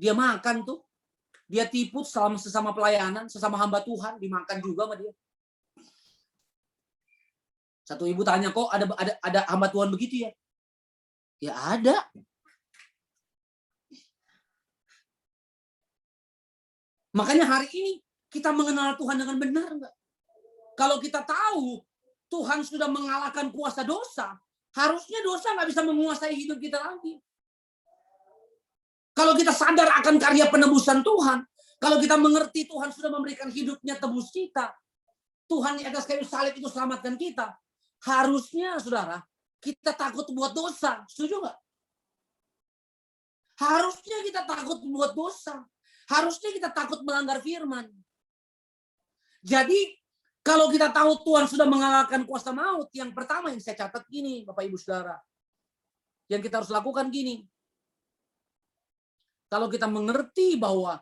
Dia makan tuh. Dia tipu sesama pelayanan, sesama hamba Tuhan, dimakan juga sama dia. Satu ibu tanya, kok ada hamba Tuhan begitu ya? Ya ada. Makanya hari ini kita mengenal Tuhan dengan benar enggak? Kalau kita tahu Tuhan sudah mengalahkan kuasa dosa, harusnya dosa nggak bisa menguasai hidup kita lagi. Kalau kita sadar akan karya penebusan Tuhan, kalau kita mengerti Tuhan sudah memberikan hidupnya tebus kita, Tuhan di atas kayu salib itu selamatkan kita, harusnya saudara, kita takut buat dosa. Setuju nggak? Harusnya kita takut buat dosa. Harusnya kita takut melanggar firman. Jadi, kalau kita tahu Tuhan sudah mengalahkan kuasa maut, yang pertama yang saya catat gini, Bapak Ibu Saudara. Yang kita harus lakukan gini. Kalau kita mengerti bahwa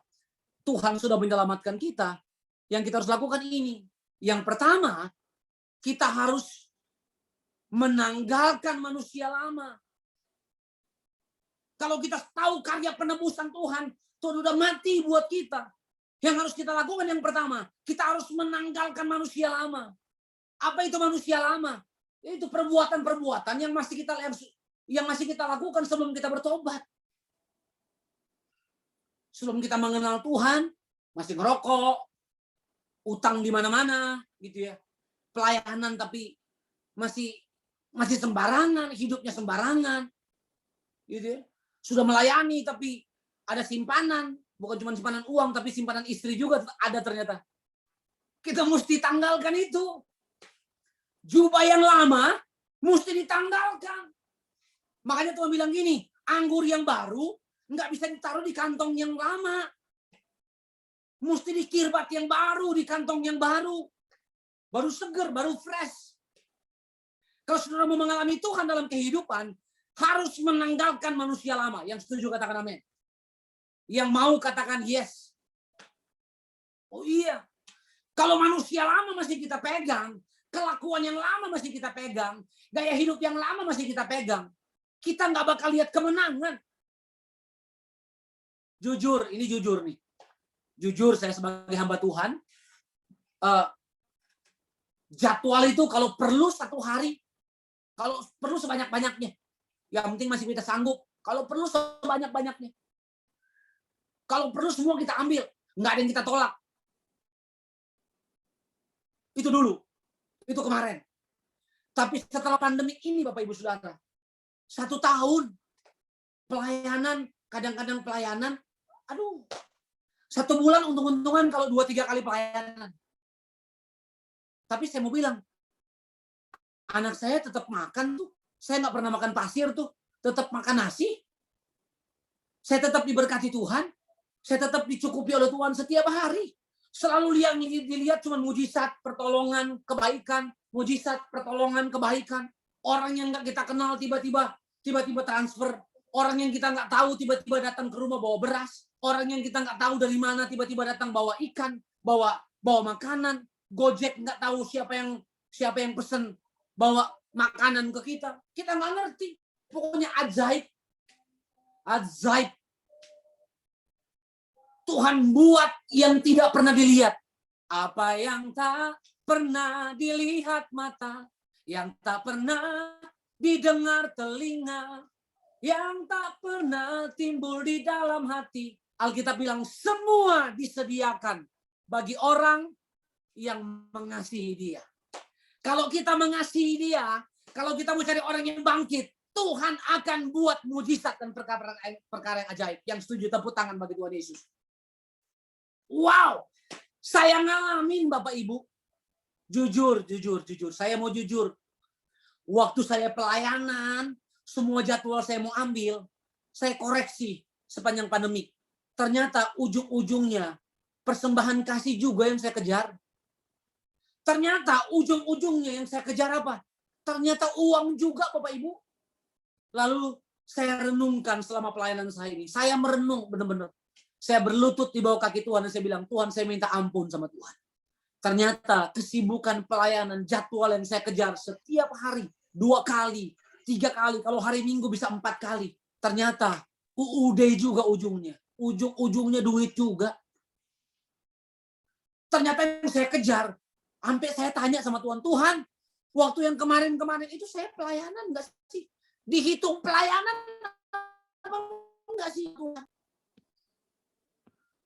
Tuhan sudah menyelamatkan kita, yang kita harus lakukan ini. Yang pertama, kita harus menanggalkan manusia lama. Kalau kita tahu karya penebusan Tuhan, Tuhan udah mati buat kita. Yang harus kita lakukan yang pertama, kita harus menanggalkan manusia lama. Apa itu manusia lama? Itu perbuatan-perbuatan yang masih kita lakukan sebelum kita bertobat. Sebelum kita mengenal Tuhan, masih ngerokok, utang di mana-mana, gitu ya. Pelayanan tapi masih sembarangan, hidupnya sembarangan. Gitu ya. Sudah melayani tapi ada simpanan, bukan cuma simpanan uang tapi simpanan istri juga ada ternyata. Kita mesti tanggalkan itu. Jubah yang lama mesti ditanggalkan. Makanya Tuhan bilang gini, anggur yang baru nggak bisa ditaruh di kantong yang lama. Mesti dikirbat yang baru, di kantong yang baru. Baru seger, baru fresh. Kalau saudara mau mengalami Tuhan dalam kehidupan, harus menanggalkan manusia lama. Yang setuju katakan amin. Yang mau katakan yes. Oh iya. Kalau manusia lama masih kita pegang, kelakuan yang lama masih kita pegang, gaya hidup yang lama masih kita pegang, kita nggak bakal lihat kemenangan. Jujur, ini jujur nih. Jujur saya sebagai hamba Tuhan, jadwal itu kalau perlu 1 hari, kalau perlu sebanyak-banyaknya. Yang penting masih kita sanggup. Kalau perlu sebanyak-banyaknya. Kalau perlu semua kita ambil. Nggak ada yang kita tolak. Itu dulu. Itu kemarin. Tapi setelah pandemi ini Bapak Ibu Saudara, 1 tahun pelayanan, kadang-kadang pelayanan, 1 bulan untung-untungan kalau 2-3 kali pelayanan. Tapi saya mau bilang, anak saya tetap makan tuh. Saya nggak pernah makan pasir tuh. Tetap makan nasi. Saya tetap diberkati Tuhan. Saya tetap dicukupi oleh Tuhan setiap hari. Selalu dilihat cuma mujizat, pertolongan, kebaikan. Mujizat, pertolongan, kebaikan. Orang yang nggak kita kenal tiba-tiba transfer. Orang yang kita nggak tahu tiba-tiba datang ke rumah bawa beras. Orang yang kita nggak tahu dari mana tiba-tiba datang bawa ikan, bawa makanan. Gojek nggak tahu siapa yang pesen bawa makanan ke kita. Kita nggak ngerti. Pokoknya ajaib. Ajaib. Tuhan buat yang tidak pernah dilihat. Apa yang tak pernah dilihat mata, yang tak pernah didengar telinga, yang tak pernah timbul di dalam hati. Alkitab bilang semua disediakan bagi orang yang mengasihi Dia. Kalau kita mengasihi Dia, kalau kita mau cari orang yang bangkit, Tuhan akan buat mujizat dan perkara yang ajaib. Yang setuju tepuk tangan bagi Tuhan Yesus. Wow, saya ngalamin Bapak Ibu. Jujur. Saya mau jujur. Waktu saya pelayanan, semua jadwal saya mau ambil, saya koreksi sepanjang pandemi. Ternyata ujung-ujungnya persembahan kasih juga yang saya kejar. Ternyata ujung-ujungnya yang saya kejar apa? Ternyata uang juga Bapak Ibu. Lalu saya renungkan selama pelayanan saya ini. Saya merenung benar-benar. Saya berlutut di bawah kaki Tuhan dan saya bilang, Tuhan saya minta ampun sama Tuhan. Ternyata kesibukan pelayanan jadwal yang saya kejar setiap hari, 2 kali, 3 kali, kalau hari Minggu bisa 4 kali. Ternyata UUD juga ujungnya. Ujung-ujungnya duit juga. Ternyata yang saya kejar, sampai saya tanya sama Tuhan, Tuhan, waktu yang kemarin-kemarin itu saya pelayanan enggak sih? Dihitung pelayanan apa enggak sih Tuhan?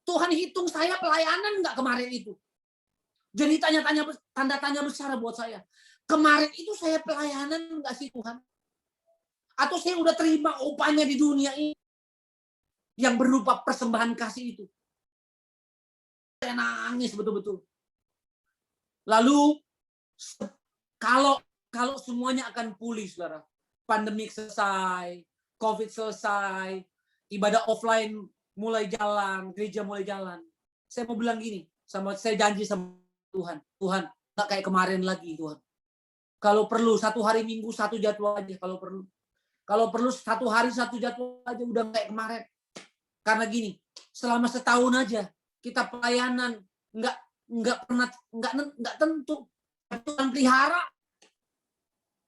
Tuhan hitung saya pelayanan enggak kemarin itu? Jadi tanda tanya besar buat saya. Kemarin itu saya pelayanan enggak sih Tuhan? Atau saya udah terima upahnya di dunia ini yang berupa persembahan kasih itu? Saya nangis betul-betul. Lalu kalau semuanya akan pulih, saudara. pandemik selesai, COVID selesai, ibadah offline mulai jalan, gereja mulai jalan. Saya mau bilang gini, saya janji sama Tuhan, Tuhan, nggak kayak kemarin lagi Tuhan. Kalau perlu 1 hari Minggu 1 jadwal aja kalau perlu. Kalau perlu 1 hari 1 jadwal aja, udah kayak kemarin. Karena gini, selama setahun aja kita pelayanan nggak pernah nggak tentu. Tuhan pelihara.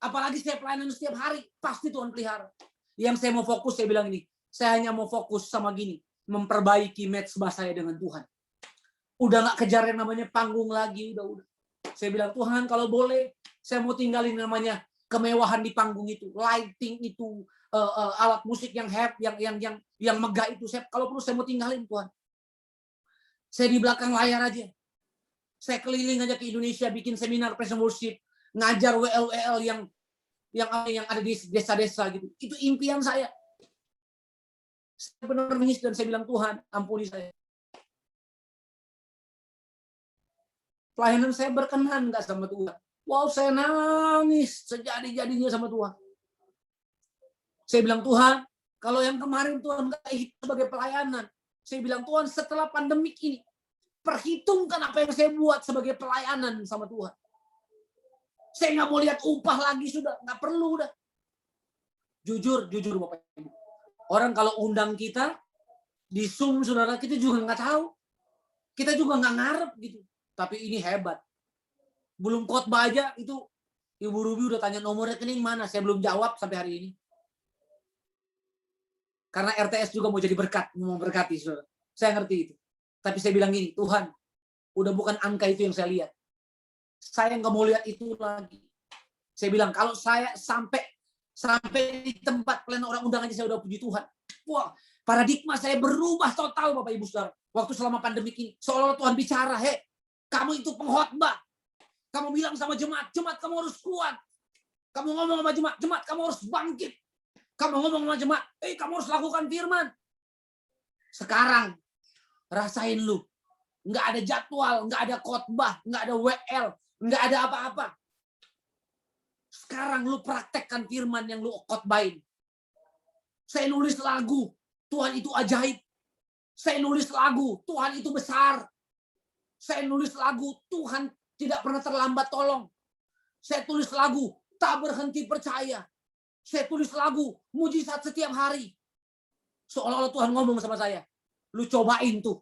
Apalagi saya pelayanan setiap hari, pasti Tuhan pelihara. Yang saya mau fokus, saya bilang ini, saya hanya mau fokus sama gini, memperbaiki match saya dengan Tuhan. Udah nggak kejar yang namanya panggung lagi, udah. Saya bilang, Tuhan kalau boleh, saya mau tinggalin namanya kemewahan di panggung itu, lighting itu, alat musik yang megah itu. Kalau perlu saya mau tinggalin Tuhan. Saya di belakang layar aja. Saya keliling aja ke Indonesia, bikin seminar praise and worship, ngajar WL yang ada di desa-desa gitu. Itu impian saya. Saya benar nangis dan saya bilang, Tuhan, ampuni saya. Pelayanan saya berkenan nggak sama Tuhan? Wow, saya nangis sejadi-jadinya sama Tuhan. Saya bilang, Tuhan, kalau yang kemarin Tuhan nggak hitung sebagai pelayanan, saya bilang, Tuhan, setelah pandemik ini, perhitungkan apa yang saya buat sebagai pelayanan sama Tuhan. Saya nggak mau lihat upah lagi, sudah nggak perlu udah. Jujur Bapak Ibu. Orang kalau undang kita di Zoom, saudara, kita juga nggak tahu. Kita juga nggak ngarep gitu. Tapi ini hebat. Belum khotbah aja itu Ibu Ruby udah tanya nomor rekening mana. Saya belum jawab sampai hari ini. Karena RTS juga mau jadi berkat, mau berkati, saudara. Saya ngerti itu. Tapi saya bilang gini, Tuhan, udah bukan angka itu yang saya lihat. Saya nggak mau lihat itu lagi. Saya bilang, kalau saya sampai di tempat pelayanan orang undang aja saya udah puji Tuhan. Wah, paradigma saya berubah total Bapak Ibu Saudara. Waktu selama pandemi ini, seolah-olah Tuhan bicara, hei, kamu itu pengkhotbah. Kamu bilang sama jemaat kamu harus kuat. Kamu ngomong sama jemaat kamu harus bangkit. Kamu ngomong sama jemaat, kamu harus lakukan firman. Sekarang, rasain lu. Nggak ada jadwal, nggak ada khotbah, nggak ada WL, nggak ada apa-apa. Sekarang lu praktekkan firman yang lu khotbahin. Saya nulis lagu, Tuhan itu ajaib. Saya nulis lagu, Tuhan itu besar. Saya nulis lagu, Tuhan tidak pernah terlambat tolong. Saya tulis lagu, tak berhenti percaya. Saya tulis lagu, mujizat setiap hari. Seolah-olah Tuhan ngomong sama saya, lu cobain tuh.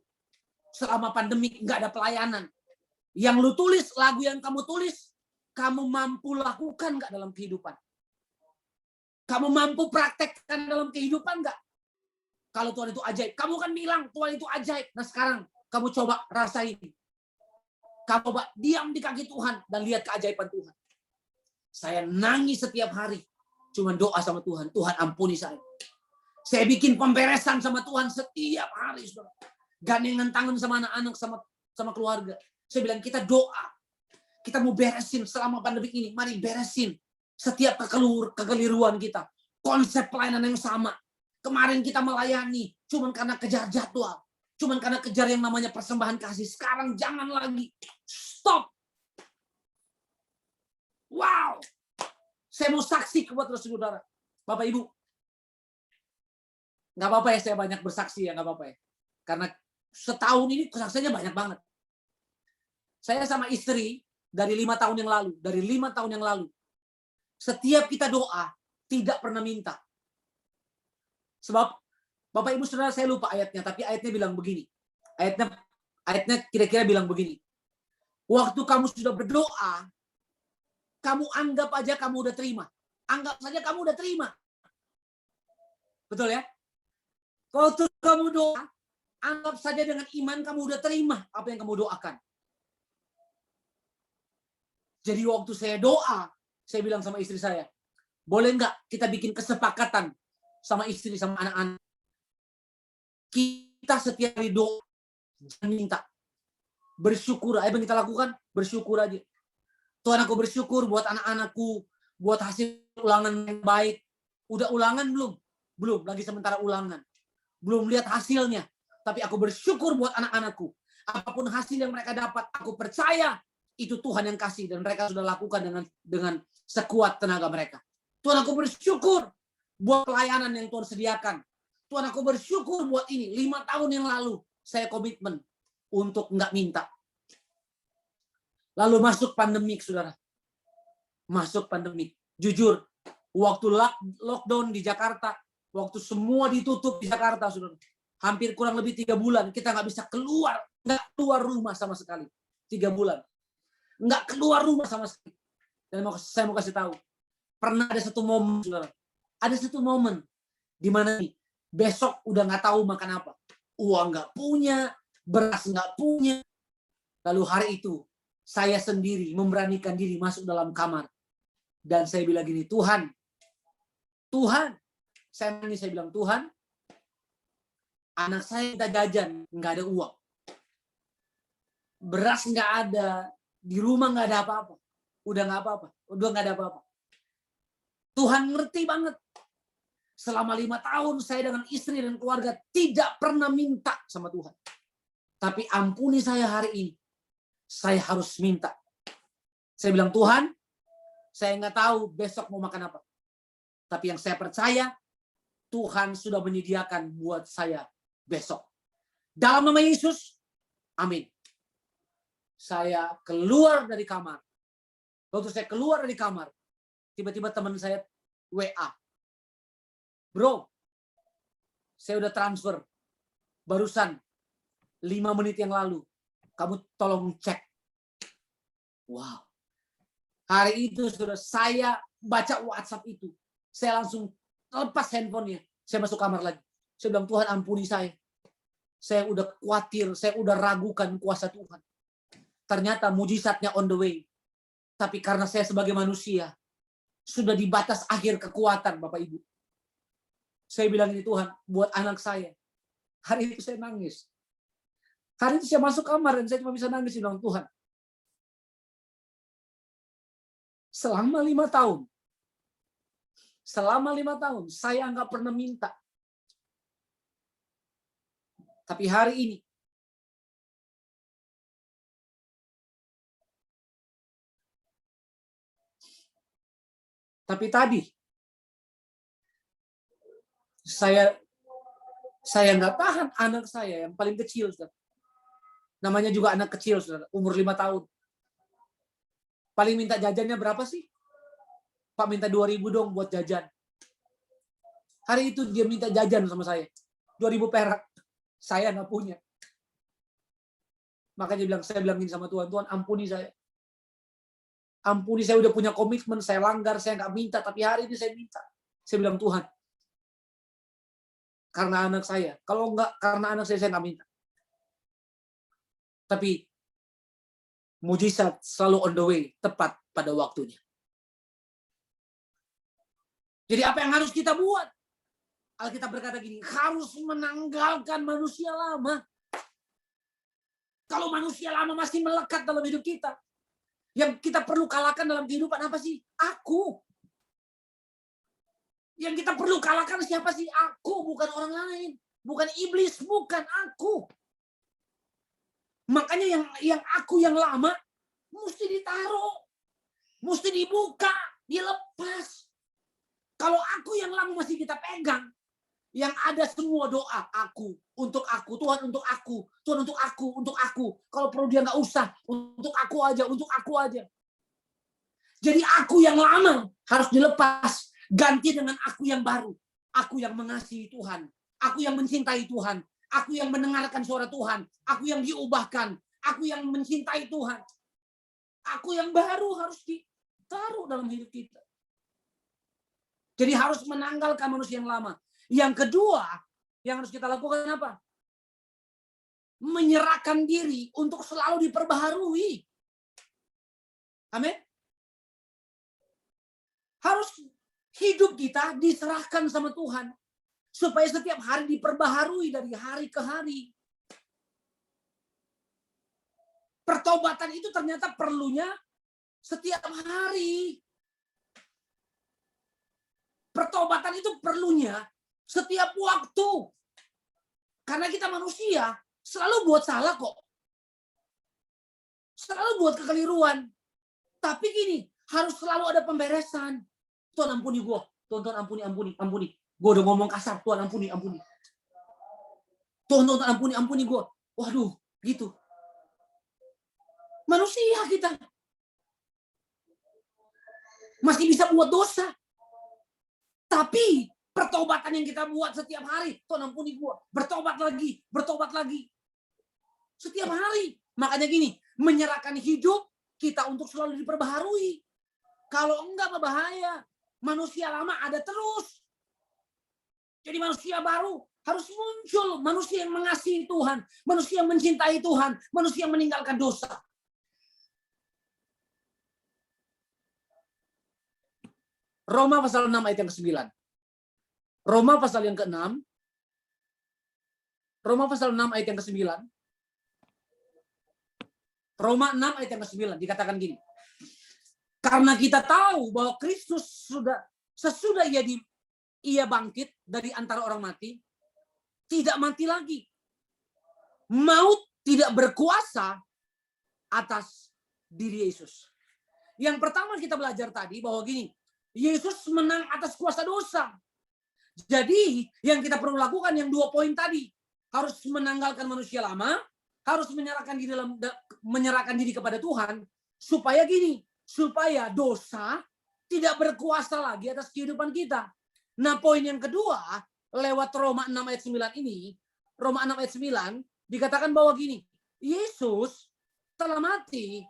Selama pandemi nggak ada pelayanan. Yang lu tulis, lagu yang kamu tulis, kamu mampu lakukan nggak dalam kehidupan? Kamu mampu praktekkan dalam kehidupan nggak? Kalau Tuhan itu ajaib. Kamu kan bilang Tuhan itu ajaib. Nah sekarang kamu coba rasain. Kamu coba diam di kaki Tuhan dan lihat keajaiban Tuhan. Saya nangis setiap hari. Cuma doa sama Tuhan. Tuhan ampuni saya. Saya bikin pemberesan sama Tuhan setiap hari. Saudara. Gandengan tangan sama anak-anak, sama keluarga. Saya bilang kita doa. Kita mau beresin selama pandemi ini. Mari beresin setiap kekeliruan kita. Konsep pelayanan yang sama. Kemarin kita melayani cuman karena kejar jadwal. Cuman karena kejar yang namanya persembahan kasih. Sekarang jangan lagi. Stop. Wow. Saya mau saksi kepada saudara. Bapak Ibu. Nggak apa-apa ya saya banyak bersaksi ya. Nggak apa-apa ya. Karena setahun ini kesaksiannya banyak banget. Saya sama istri dari 5 tahun yang lalu. Dari 5 tahun yang lalu. Setiap kita doa, tidak pernah minta. Sebab, Bapak Ibu Saudara saya lupa ayatnya. Tapi ayatnya bilang begini. Ayatnya kira-kira bilang begini. Waktu kamu sudah berdoa, kamu anggap aja kamu udah terima. Anggap saja kamu udah terima. Betul ya? Waktu kamu doa, anggap saja dengan iman kamu udah terima apa yang kamu doakan. Jadi waktu saya doa, saya bilang sama istri saya, boleh nggak kita bikin kesepakatan sama istri, sama anak-anak. Kita setiap hari doa, jangan minta. Bersyukur, apa yang kita lakukan? Bersyukur aja. Tuhan aku bersyukur buat anak-anakku, buat hasil ulangan yang baik. Udah ulangan belum? Belum, lagi sementara ulangan. Belum lihat hasilnya. Tapi aku bersyukur buat anak-anakku. Apapun hasil yang mereka dapat, aku percaya itu Tuhan yang kasih dan mereka sudah lakukan dengan sekuat tenaga mereka. Tuhan, aku bersyukur buat pelayanan yang Tuhan sediakan. Tuhan, aku bersyukur buat ini. 5 tahun yang lalu saya komitmen untuk nggak minta. Lalu masuk pandemik, saudara. Masuk pandemik. Jujur, waktu lockdown di Jakarta, waktu semua ditutup di Jakarta, saudara. Hampir kurang lebih 3 bulan, kita nggak bisa keluar. Nggak keluar rumah sama sekali. 3 bulan. Nggak keluar rumah sama sekali. Dan saya mau kasih tahu. Pernah ada satu momen, saudara. Ada satu momen di mana nih, besok udah nggak tahu makan apa. Uang nggak punya, beras nggak punya. Lalu hari itu, saya sendiri memberanikan diri masuk dalam kamar. Dan saya bilang gini, Tuhan, saya bilang, Tuhan, anak saya minta jajan, nggak ada uang. Beras nggak ada, di rumah nggak ada apa-apa. Udah nggak apa-apa, udah nggak ada apa-apa. Tuhan ngerti banget. Selama 5 tahun saya dengan istri dan keluarga tidak pernah minta sama Tuhan. Tapi ampuni saya hari ini. Saya harus minta. Saya bilang, Tuhan, saya nggak tahu besok mau makan apa. Tapi yang saya percaya, Tuhan sudah menyediakan buat saya besok. Dalam nama Yesus, amin. Saya keluar dari kamar. Waktu saya keluar dari kamar, tiba-tiba teman saya WA. Bro, saya udah transfer. Barusan 5 menit yang lalu. Kamu tolong cek. Wow. Hari itu sudah saya baca WhatsApp itu. Saya langsung lepas handphonenya. Saya masuk kamar lagi. Saya bilang, Tuhan ampuni saya. Saya udah khawatir, saya udah ragukan kuasa Tuhan. Ternyata mujizatnya on the way. Tapi karena saya sebagai manusia, sudah di batas akhir kekuatan, Bapak Ibu. Saya bilang ini, Tuhan, buat anak saya. Hari itu saya nangis. Hari itu saya masuk kamar dan saya cuma bisa nangis. Saya bilang, Tuhan, selama 5 tahun, saya nggak pernah minta. Tapi hari ini, tapi tadi, saya nggak tahan anak saya yang paling kecil, saudara. Namanya juga anak kecil, saudara, umur 5 tahun. Paling minta jajannya berapa sih? Pak, minta 2.000 dong buat jajan. Hari itu dia minta jajan sama saya. 2.000 perak. Saya nggak punya. Makanya saya bilang gini sama Tuhan, Tuhan ampuni saya. Ampuni, saya udah punya komitmen, saya langgar, saya nggak minta, tapi hari ini saya minta. Saya bilang, Tuhan, karena anak saya. Kalau nggak karena anak saya nggak minta. Tapi mujizat selalu on the way, tepat pada waktunya. Jadi apa yang harus kita buat? Alkitab berkata gini, harus menanggalkan manusia lama. Kalau manusia lama masih melekat dalam hidup kita, yang kita perlu kalahkan dalam kehidupan apa sih? Aku. Yang kita perlu kalahkan siapa sih? Aku, bukan orang lain. Bukan iblis, bukan aku. Makanya yang aku yang lama mesti ditaruh. Mesti dibuka, dilepas. Kalau aku yang lama masih kita pegang, yang ada semua doa aku, untuk aku, Tuhan untuk aku, Tuhan untuk aku, untuk aku. Kalau perlu dia nggak usah, untuk aku aja, untuk aku aja. Jadi aku yang lama harus dilepas, ganti dengan aku yang baru. Aku yang mengasihi Tuhan, aku yang mencintai Tuhan, aku yang mendengarkan suara Tuhan, aku yang diubahkan, aku yang mencintai Tuhan. Aku yang baru harus ditaruh dalam hidup kita. Jadi harus menanggalkan manusia yang lama. Yang kedua, yang harus kita lakukan apa? Menyerahkan diri untuk selalu diperbaharui. Amin. Harus hidup kita diserahkan sama Tuhan. Supaya setiap hari diperbaharui dari hari ke hari. Pertobatan itu ternyata perlunya setiap hari. Pertobatan itu perlunya setiap waktu. Karena kita manusia selalu buat salah kok. Selalu buat kekeliruan. Tapi gini, harus selalu ada pemberesan. Tuhan ampuni gue. Tuhan ampuni. Gue udah ngomong kasar, Tuhan ampuni. Tuhan ampuni gue. Waduh, gitu. Manusia kita. Masih bisa buat dosa. Tapi pertobatan yang kita buat setiap hari, Tuhan ampuni gue. Bertobat lagi. Setiap hari. Makanya gini, menyerahkan hidup kita untuk selalu diperbaharui. Kalau enggak berbahaya. Manusia lama ada terus. Jadi manusia baru harus muncul. Manusia yang mengasihi Tuhan. Manusia yang mencintai Tuhan. Manusia yang meninggalkan dosa. Roma pasal 6 ayat yang ke-9. Roma pasal yang ke-6. Roma pasal 6 ayat yang ke-9. Roma 6 ayat yang ke-9 dikatakan gini. Karena kita tahu bahwa Kristus sesudah ia bangkit dari antara orang mati, tidak mati lagi. Maut tidak berkuasa atas diri Yesus. Yang pertama kita belajar tadi bahwa gini, Yesus menang atas kuasa dosa. Jadi yang kita perlu lakukan yang 2 poin tadi, harus menanggalkan manusia lama, harus menyerahkan diri kepada Tuhan, supaya dosa tidak berkuasa lagi atas kehidupan kita. Nah, poin yang kedua, lewat Roma 6 ayat 9 ini, Roma 6 ayat 9, dikatakan bahwa gini, Yesus telah mati.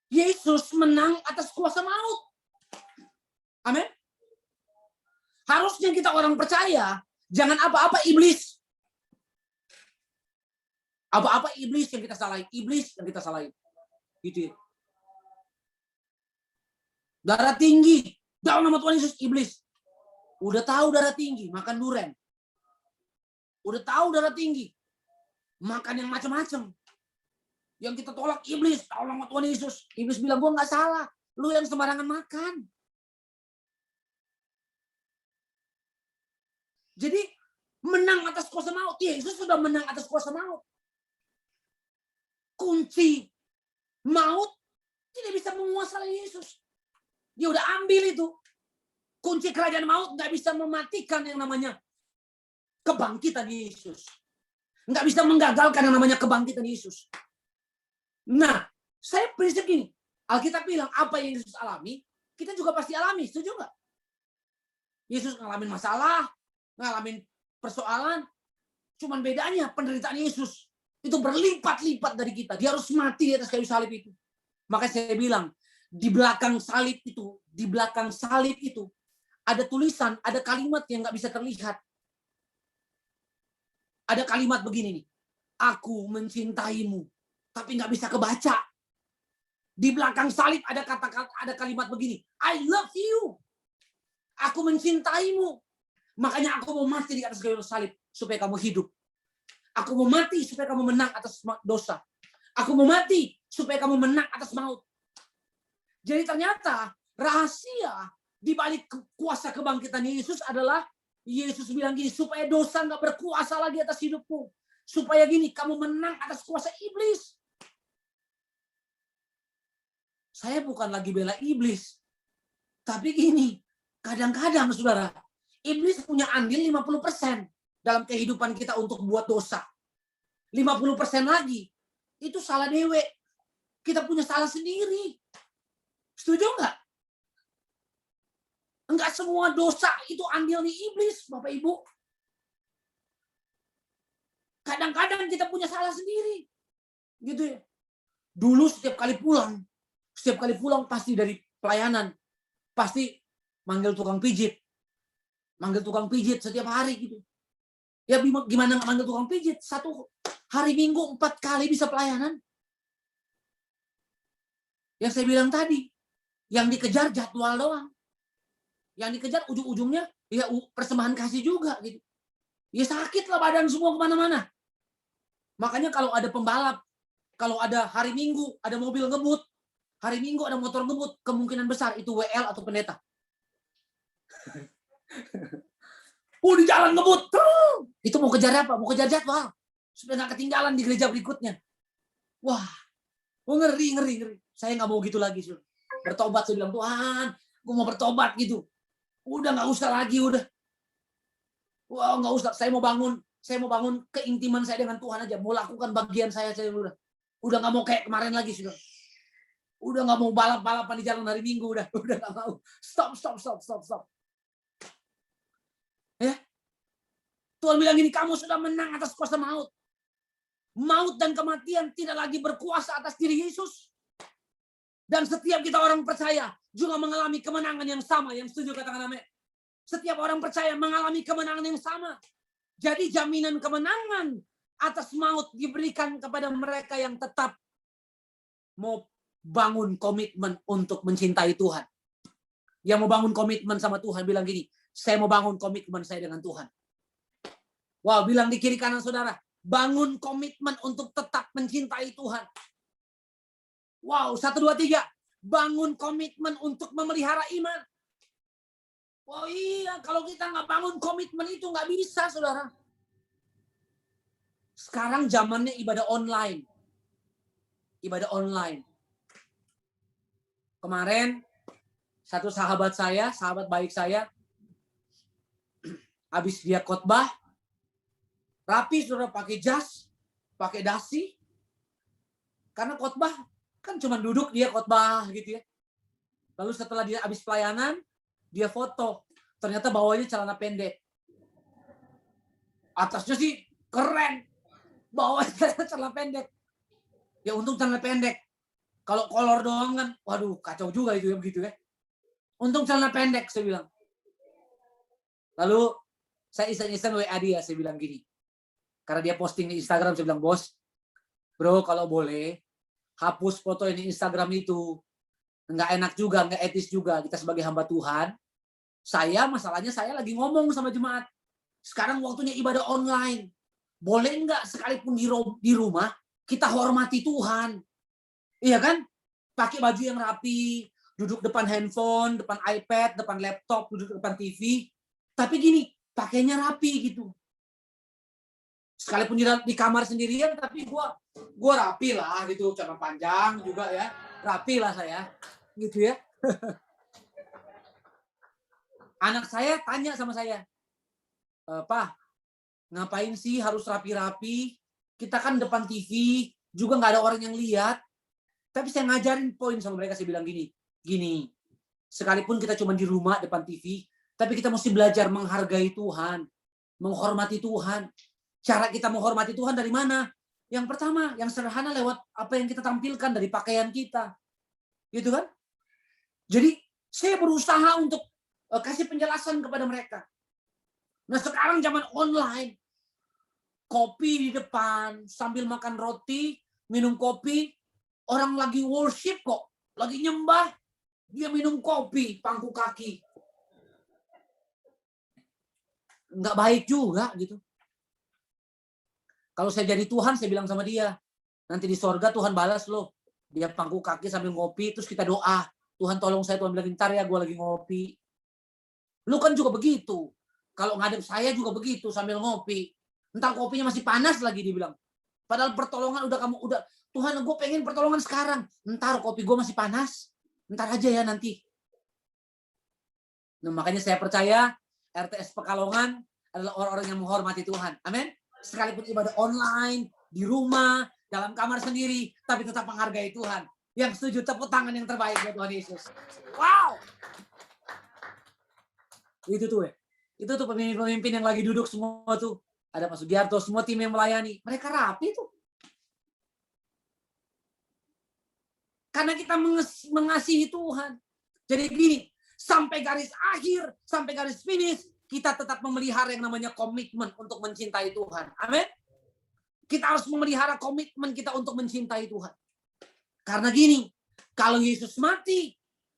Yesus menang atas kuasa maut. Amin. Harusnya kita orang percaya, jangan apa-apa iblis. Apa-apa iblis yang kita salahin. Gitu ya. Darah tinggi. Dalam nama Tuhan Yesus, iblis. Udah tahu darah tinggi, makan duren. Udah tahu darah tinggi, makan yang macam-macam. Yang kita tolak iblis. Dalam nama Tuhan Yesus. Iblis bilang, gue gak salah. Lu yang sembarangan makan. Jadi, menang atas kuasa maut. Yesus sudah menang atas kuasa maut. Kunci maut tidak bisa menguasai Yesus. Dia udah ambil itu. Kunci kerajaan maut nggak bisa mematikan yang namanya kebangkitan Yesus. Nggak bisa menggagalkan yang namanya kebangkitan Yesus. Nah, saya prinsip gini. Alkitab bilang apa yang Yesus alami, kita juga pasti alami. Setuju nggak? Yesus ngalamin masalah, ngalamin persoalan. Cuman bedanya penderitaan Yesus itu berlipat-lipat dari kita. Dia harus mati di atas kayu salib itu. Maka saya bilang, di belakang salib itu ada tulisan, ada kalimat yang nggak bisa terlihat. Ada kalimat begini nih, aku mencintaimu, tapi nggak bisa kebaca. Di belakang salib ada kalimat begini, I love you, aku mencintaimu, makanya aku mau mati di atas kayu salib supaya kamu hidup. Aku mau mati supaya kamu menang atas dosa. Aku mau mati supaya kamu menang atas maut. Jadi ternyata rahasia di balik kuasa kebangkitan Yesus adalah Yesus bilang gini, supaya dosa nggak berkuasa lagi atas hidupmu. Supaya gini, kamu menang atas kuasa iblis. Saya bukan lagi bela iblis. Tapi gini, kadang-kadang saudara, iblis punya andil 50% dalam kehidupan kita untuk buat dosa. 50% lagi, itu salah dewe. Kita punya salah sendiri. Setuju nggak? Enggak semua dosa itu andilnya iblis, Bapak Ibu. Kadang-kadang kita punya salah sendiri. Gitu ya. Dulu setiap kali pulang pasti dari pelayanan, pasti manggil tukang pijit. Manggil tukang pijit setiap hari gitu. Ya gimana nggak manggil tukang pijit? Satu hari Minggu 4 kali bisa pelayanan. Yang saya bilang tadi, yang dikejar jadwal doang. Yang dikejar ujung-ujungnya ya persembahan kasih juga gitu. Ya sakit lah badan semua kemana-mana. Makanya kalau ada pembalap, kalau ada hari Minggu, ada mobil ngebut, hari Minggu ada motor ngebut, kemungkinan besar itu WL atau pendeta. Di jalan ngebut. Itu mau kejar apa? Mau kejar jadwal. Supaya nggak ketinggalan di gereja berikutnya. Wah, Oh, ngeri. Saya nggak mau gitu lagi. Bertobat, saya bilang, Tuhan, gue mau bertobat gitu. Udah nggak usah lagi, udah. Wah, nggak usah. Saya mau bangun keintiman saya dengan Tuhan aja. Mau lakukan bagian saya udah. Udah nggak mau kayak kemarin lagi, sudah. Udah nggak mau balap-balapan di jalan hari Minggu, udah nggak mau. Stop. Ya, Tuhan bilang gini, kamu sudah menang atas kuasa maut. Maut dan kematian tidak lagi berkuasa atas diri Yesus. Dan setiap kita orang percaya juga mengalami kemenangan yang sama. Yang setuju katakan amin. Setiap orang percaya mengalami kemenangan yang sama. Jadi jaminan kemenangan atas maut diberikan kepada mereka yang tetap mau bangun komitmen untuk mencintai Tuhan. Yang mau bangun komitmen sama Tuhan bilang gini, saya mau bangun komitmen saya dengan Tuhan. Wow, bilang di kiri kanan saudara, bangun komitmen untuk tetap mencintai Tuhan. Wow, 1, 2, 3. Bangun komitmen untuk memelihara iman. Oh iya, kalau kita nggak bangun komitmen itu nggak bisa, saudara. Sekarang zamannya ibadah online. Ibadah online. Kemarin, satu sahabat baik saya, habis dia khotbah, rapi, saudara, pakai jas, pakai dasi. Karena khotbah kan cuma duduk dia khotbah gitu ya. Lalu setelah dia habis pelayanan, dia foto. Ternyata bawahnya celana pendek. Atasnya sih keren. Bawahnya celana pendek. Ya untung celana pendek. Kalau kolor doang kan, waduh kacau juga itu ya begitu ya. Untung celana pendek, saya bilang. Lalu saya iseng-iseng WA dia, saya bilang gini. Karena dia posting di Instagram, saya bilang, bos, bro kalau boleh, hapus foto ini Instagram itu. Nggak enak juga, nggak etis juga. Kita sebagai hamba Tuhan, masalahnya saya lagi ngomong sama jemaat. Sekarang waktunya ibadah online. Boleh nggak sekalipun di rumah, kita hormati Tuhan. Iya kan? Pakai baju yang rapi, duduk depan handphone, depan iPad, depan laptop, duduk depan TV. Tapi gini, pakainya rapi gitu. Sekalipun di kamar sendirian, tapi gua rapi lah gitu, celana panjang juga ya, rapi lah saya, gitu ya. Anak saya tanya sama saya, Pak, ngapain sih harus rapi-rapi? Kita kan depan TV, juga nggak ada orang yang lihat. Tapi saya ngajarin poin sama mereka, saya bilang gini, sekalipun kita cuma di rumah depan TV, tapi kita mesti belajar menghargai Tuhan, menghormati Tuhan. Cara kita menghormati Tuhan dari mana? Yang pertama, yang sederhana lewat apa yang kita tampilkan dari pakaian kita. Gitu kan? Jadi, saya berusaha untuk kasih penjelasan kepada mereka. Nah, sekarang zaman online. Kopi di depan, sambil makan roti, minum kopi. Orang lagi worship kok. Lagi nyembah, dia minum kopi, pangku kaki. Nggak baik juga gitu. Kalau saya jadi Tuhan, saya bilang sama dia, nanti di sorga Tuhan balas loh. Dia pangku kaki sambil ngopi, terus kita doa. Tuhan tolong saya, Tuhan bilang, ntar ya gue lagi ngopi. Lu kan juga begitu. Kalau ngadep saya juga begitu sambil ngopi. Ntar kopinya masih panas lagi dibilang. Padahal pertolongan udah Tuhan gue pengen pertolongan sekarang. Ntar kopi gue masih panas. Ntar aja ya nanti. Nah, makanya saya percaya RTS Pekalongan adalah orang-orang yang menghormati Tuhan. Amin. Sekalipun ibadah online, di rumah, dalam kamar sendiri, tapi tetap menghargai Tuhan. Yang setuju tepuk tangan yang terbaik buat Tuhan Yesus. Wow. Itu tuh ya. Itu tuh pemimpin-pemimpin yang lagi duduk semua tuh. Ada Pak Sugiarto, semua tim yang melayani. Mereka rapi tuh. Karena kita mengasihi Tuhan. Jadi gini, sampai garis akhir, sampai garis finish, kita tetap memelihara yang namanya komitmen untuk mencintai Tuhan. Amin. Kita harus memelihara komitmen kita untuk mencintai Tuhan. Karena gini, kalau Yesus mati,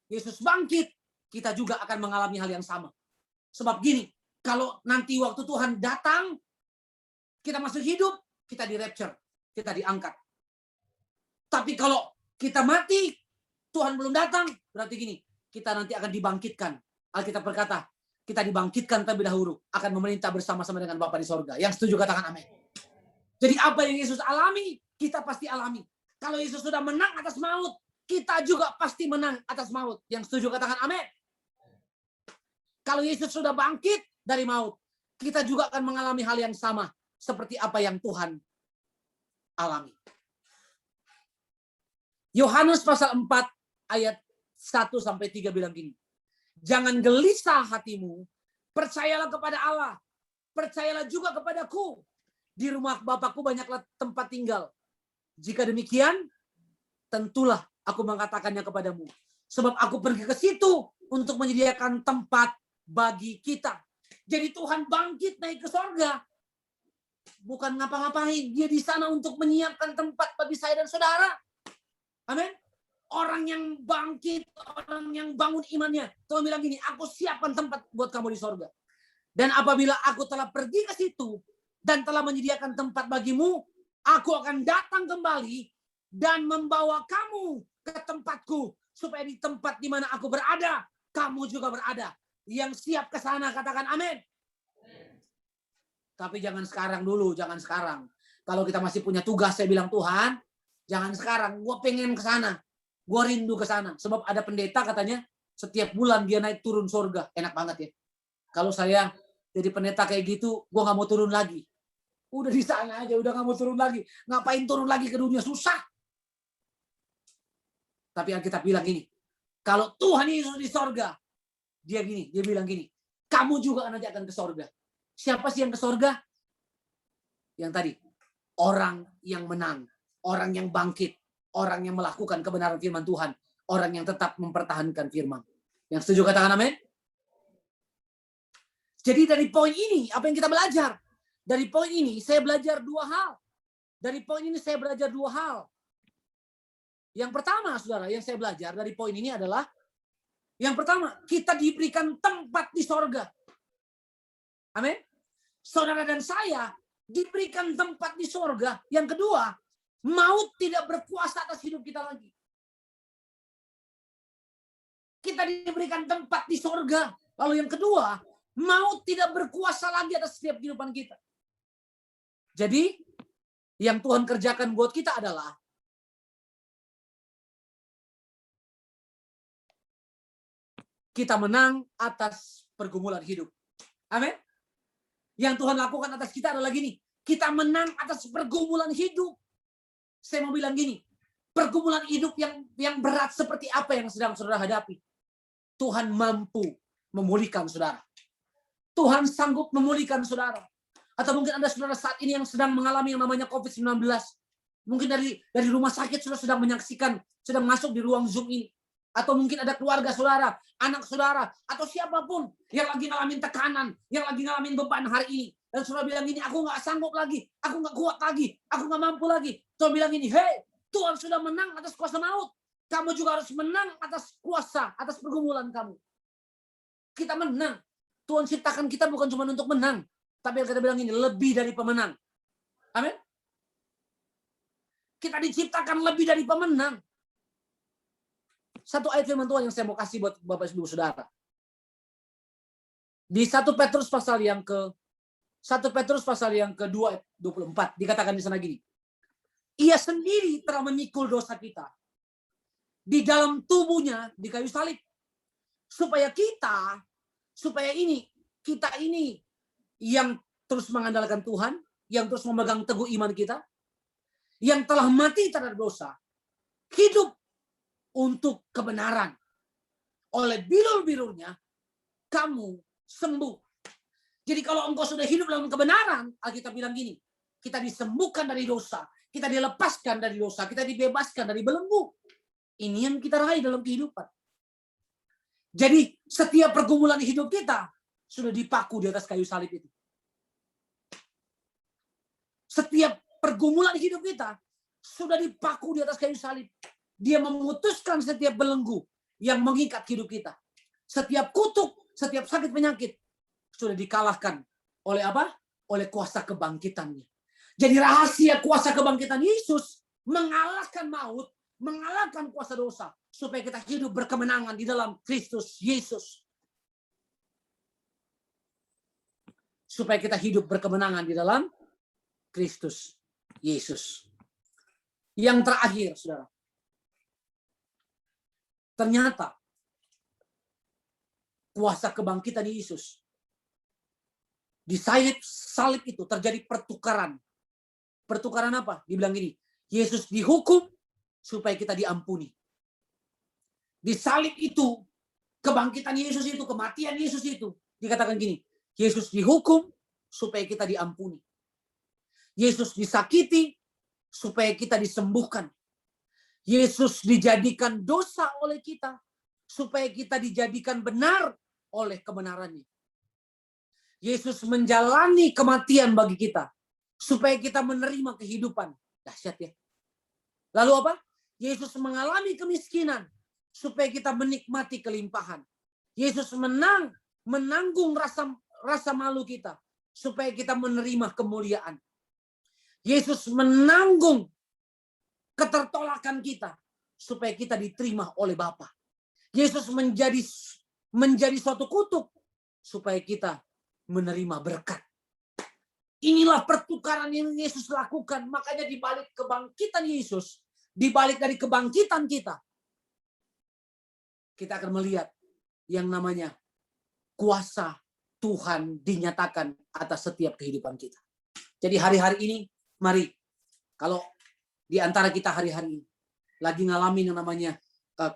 Yesus bangkit, kita juga akan mengalami hal yang sama. Sebab gini, kalau nanti waktu Tuhan datang, kita masih hidup, kita di rapture, kita diangkat. Tapi kalau kita mati, Tuhan belum datang, berarti gini, kita nanti akan dibangkitkan. Alkitab berkata, kita dibangkitkan terlebih dahulu, akan memerintah bersama-sama dengan Bapa di sorga. Yang setuju katakan amin. Jadi apa yang Yesus alami, kita pasti alami. Kalau Yesus sudah menang atas maut, kita juga pasti menang atas maut. Yang setuju katakan amin. Kalau Yesus sudah bangkit dari maut, kita juga akan mengalami hal yang sama seperti apa yang Tuhan alami. Yohanes pasal 4 ayat 1-3 bilang gini. Jangan gelisah hatimu, percayalah kepada Allah, percayalah juga kepadaku. Di rumah Bapakku banyaklah tempat tinggal. Jika demikian, tentulah aku mengatakannya kepadamu. Sebab aku pergi ke situ untuk menyediakan tempat bagi kita. Jadi Tuhan bangkit naik ke sorga. Bukan ngapa-ngapain. Dia di sana untuk menyiapkan tempat bagi saya dan saudara. Amin. Orang yang bangkit, orang yang bangun imannya. Tuhan bilang gini, aku siapkan tempat buat kamu di sorga. Dan apabila aku telah pergi ke situ dan telah menyediakan tempat bagimu, aku akan datang kembali dan membawa kamu ke tempatku. Supaya di tempat di mana aku berada, kamu juga berada. Yang siap ke sana, katakan amin. Tapi jangan sekarang dulu, jangan sekarang. Kalau kita masih punya tugas, saya bilang Tuhan, jangan sekarang. Gue pengen ke sana. Gue rindu ke sana. Sebab ada pendeta katanya, setiap bulan dia naik turun surga. Enak banget ya. Kalau saya jadi pendeta kayak gitu, gue gak mau turun lagi. Udah di sana aja, udah gak mau turun lagi. Ngapain turun lagi ke dunia? Susah. Tapi Alkitab bilang gini, kalau Tuhan Yesus di sorga, dia bilang gini, kamu juga nanti akan ke sorga. Siapa sih yang ke sorga? Yang tadi, orang yang menang, orang yang bangkit, orang yang melakukan kebenaran firman Tuhan, orang yang tetap mempertahankan firman. Yang setuju katakan amin? Jadi dari poin ini, apa yang kita belajar? Dari poin ini, saya belajar dua hal. Dari poin ini, saya belajar dua hal. Yang pertama, saudara, yang saya belajar dari poin ini adalah, yang pertama, kita diberikan tempat di sorga. Amin. Saudara dan saya diberikan tempat di sorga. Yang kedua, maut tidak berkuasa atas hidup kita lagi. Kita diberikan tempat di sorga. Lalu yang kedua, maut tidak berkuasa lagi atas setiap kehidupan kita. Jadi, yang Tuhan kerjakan buat kita adalah kita menang atas pergumulan hidup. Amin. Yang Tuhan lakukan atas kita adalah gini. Kita menang atas pergumulan hidup. Saya mau bilang gini. Pergumulan hidup yang berat seperti apa yang sedang saudara hadapi. Tuhan mampu memulihkan saudara. Tuhan sanggup memulihkan saudara. Atau mungkin ada saudara saat ini yang sedang mengalami yang namanya COVID-19. Mungkin dari rumah sakit saudara sedang menyaksikan, sedang masuk di ruang Zoom ini. Atau mungkin ada keluarga saudara, anak saudara, atau siapapun yang lagi ngalamin tekanan, yang lagi ngalamin beban hari ini. Dan saudara bilang gini, aku gak sanggup lagi, aku gak kuat lagi, aku gak mampu lagi. Tuhan bilang gini, hey, Tuhan sudah menang atas kuasa maut. Kamu juga harus menang atas kuasa, atas pergumulan kamu. Kita menang. Tuhan ciptakan kita bukan cuma untuk menang. Tapi kita bilang ini, lebih dari pemenang. Amin. Kita diciptakan lebih dari pemenang. Satu ayat firman Tuhan yang saya mau kasih buat Bapak Ibu Saudara. Di 1 Petrus pasal yang ke-2 ayat 24 dikatakan di sana gini. Ia sendiri telah memikul dosa kita di dalam tubuhnya di kayu salib. Supaya kita ini yang terus mengandalkan Tuhan, yang terus memegang teguh iman kita, yang telah mati terhadap dosa, hidup untuk kebenaran. Oleh bilur-bilurnya, kamu sembuh. Jadi kalau engkau sudah hidup dalam kebenaran, Alkitab bilang gini, kita disembuhkan dari dosa, kita dilepaskan dari dosa, kita dibebaskan dari belenggu. Ini yang kita raih dalam kehidupan. Jadi setiap pergumulan hidup kita sudah dipaku di atas kayu salib itu. Setiap pergumulan hidup kita sudah dipaku di atas kayu salib. Dia memutuskan setiap belenggu yang mengikat hidup kita. Setiap kutuk, setiap sakit penyakit sudah dikalahkan oleh apa? Oleh kuasa kebangkitannya. Jadi rahasia kuasa kebangkitan Yesus mengalahkan maut, mengalahkan kuasa dosa supaya kita hidup berkemenangan di dalam Kristus Yesus. Supaya kita hidup berkemenangan di dalam Kristus Yesus. Yang terakhir, saudara. Ternyata kuasa kebangkitan Yesus. Di salib itu terjadi pertukaran. Pertukaran apa? Dibilang gini, Yesus dihukum supaya kita diampuni. Di salib itu, kebangkitan Yesus itu, kematian Yesus itu, dikatakan gini, Yesus dihukum supaya kita diampuni. Yesus disakiti supaya kita disembuhkan. Yesus dijadikan dosa oleh kita supaya kita dijadikan benar oleh kebenarannya. Yesus menjalani kematian bagi kita supaya kita menerima kehidupan. Dahsyat ya. Lalu apa? Yesus mengalami kemiskinan supaya kita menikmati kelimpahan. Yesus menanggung rasa malu kita supaya kita menerima kemuliaan. Yesus menanggung ketertolakan kita supaya kita diterima oleh Bapa. Yesus menjadi suatu kutuk supaya kita menerima berkat. Inilah pertukaran yang Yesus lakukan. Makanya di balik kebangkitan Yesus, di balik dari kebangkitan kita akan melihat yang namanya kuasa Tuhan dinyatakan atas setiap kehidupan kita. Jadi hari-hari ini, mari, kalau di antara kita hari-hari ini lagi ngalamin yang namanya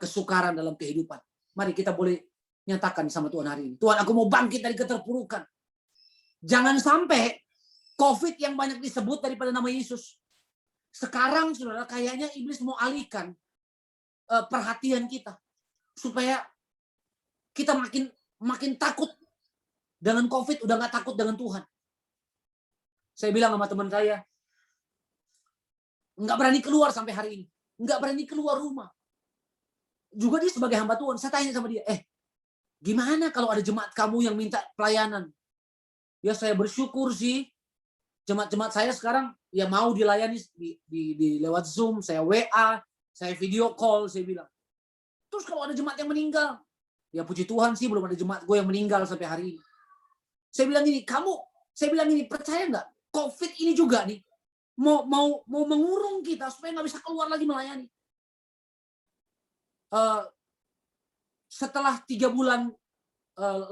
kesukaran dalam kehidupan, mari kita boleh nyatakan sama Tuhan hari ini. Tuhan, aku mau bangkit dari keterpurukan. Jangan sampai COVID yang banyak disebut daripada nama Yesus. Sekarang, saudara, kayaknya iblis mau alihkan perhatian kita. Supaya kita makin takut dengan COVID, udah gak takut dengan Tuhan. Saya bilang sama teman saya, nggak berani keluar sampai hari ini. Nggak berani keluar rumah. Juga dia sebagai hamba Tuhan, saya tanya sama dia, gimana kalau ada jemaat kamu yang minta pelayanan? Ya saya bersyukur sih, jemaat-jemaat saya sekarang ya mau dilayani di lewat Zoom, saya WA, saya video call, saya bilang. Terus kalau ada jemaat yang meninggal, ya puji Tuhan sih belum ada jemaat gue yang meninggal sampai hari ini. Saya bilang gini, percaya nggak? COVID ini juga nih, mau mengurung kita supaya nggak bisa keluar lagi melayani. Setelah 3 bulan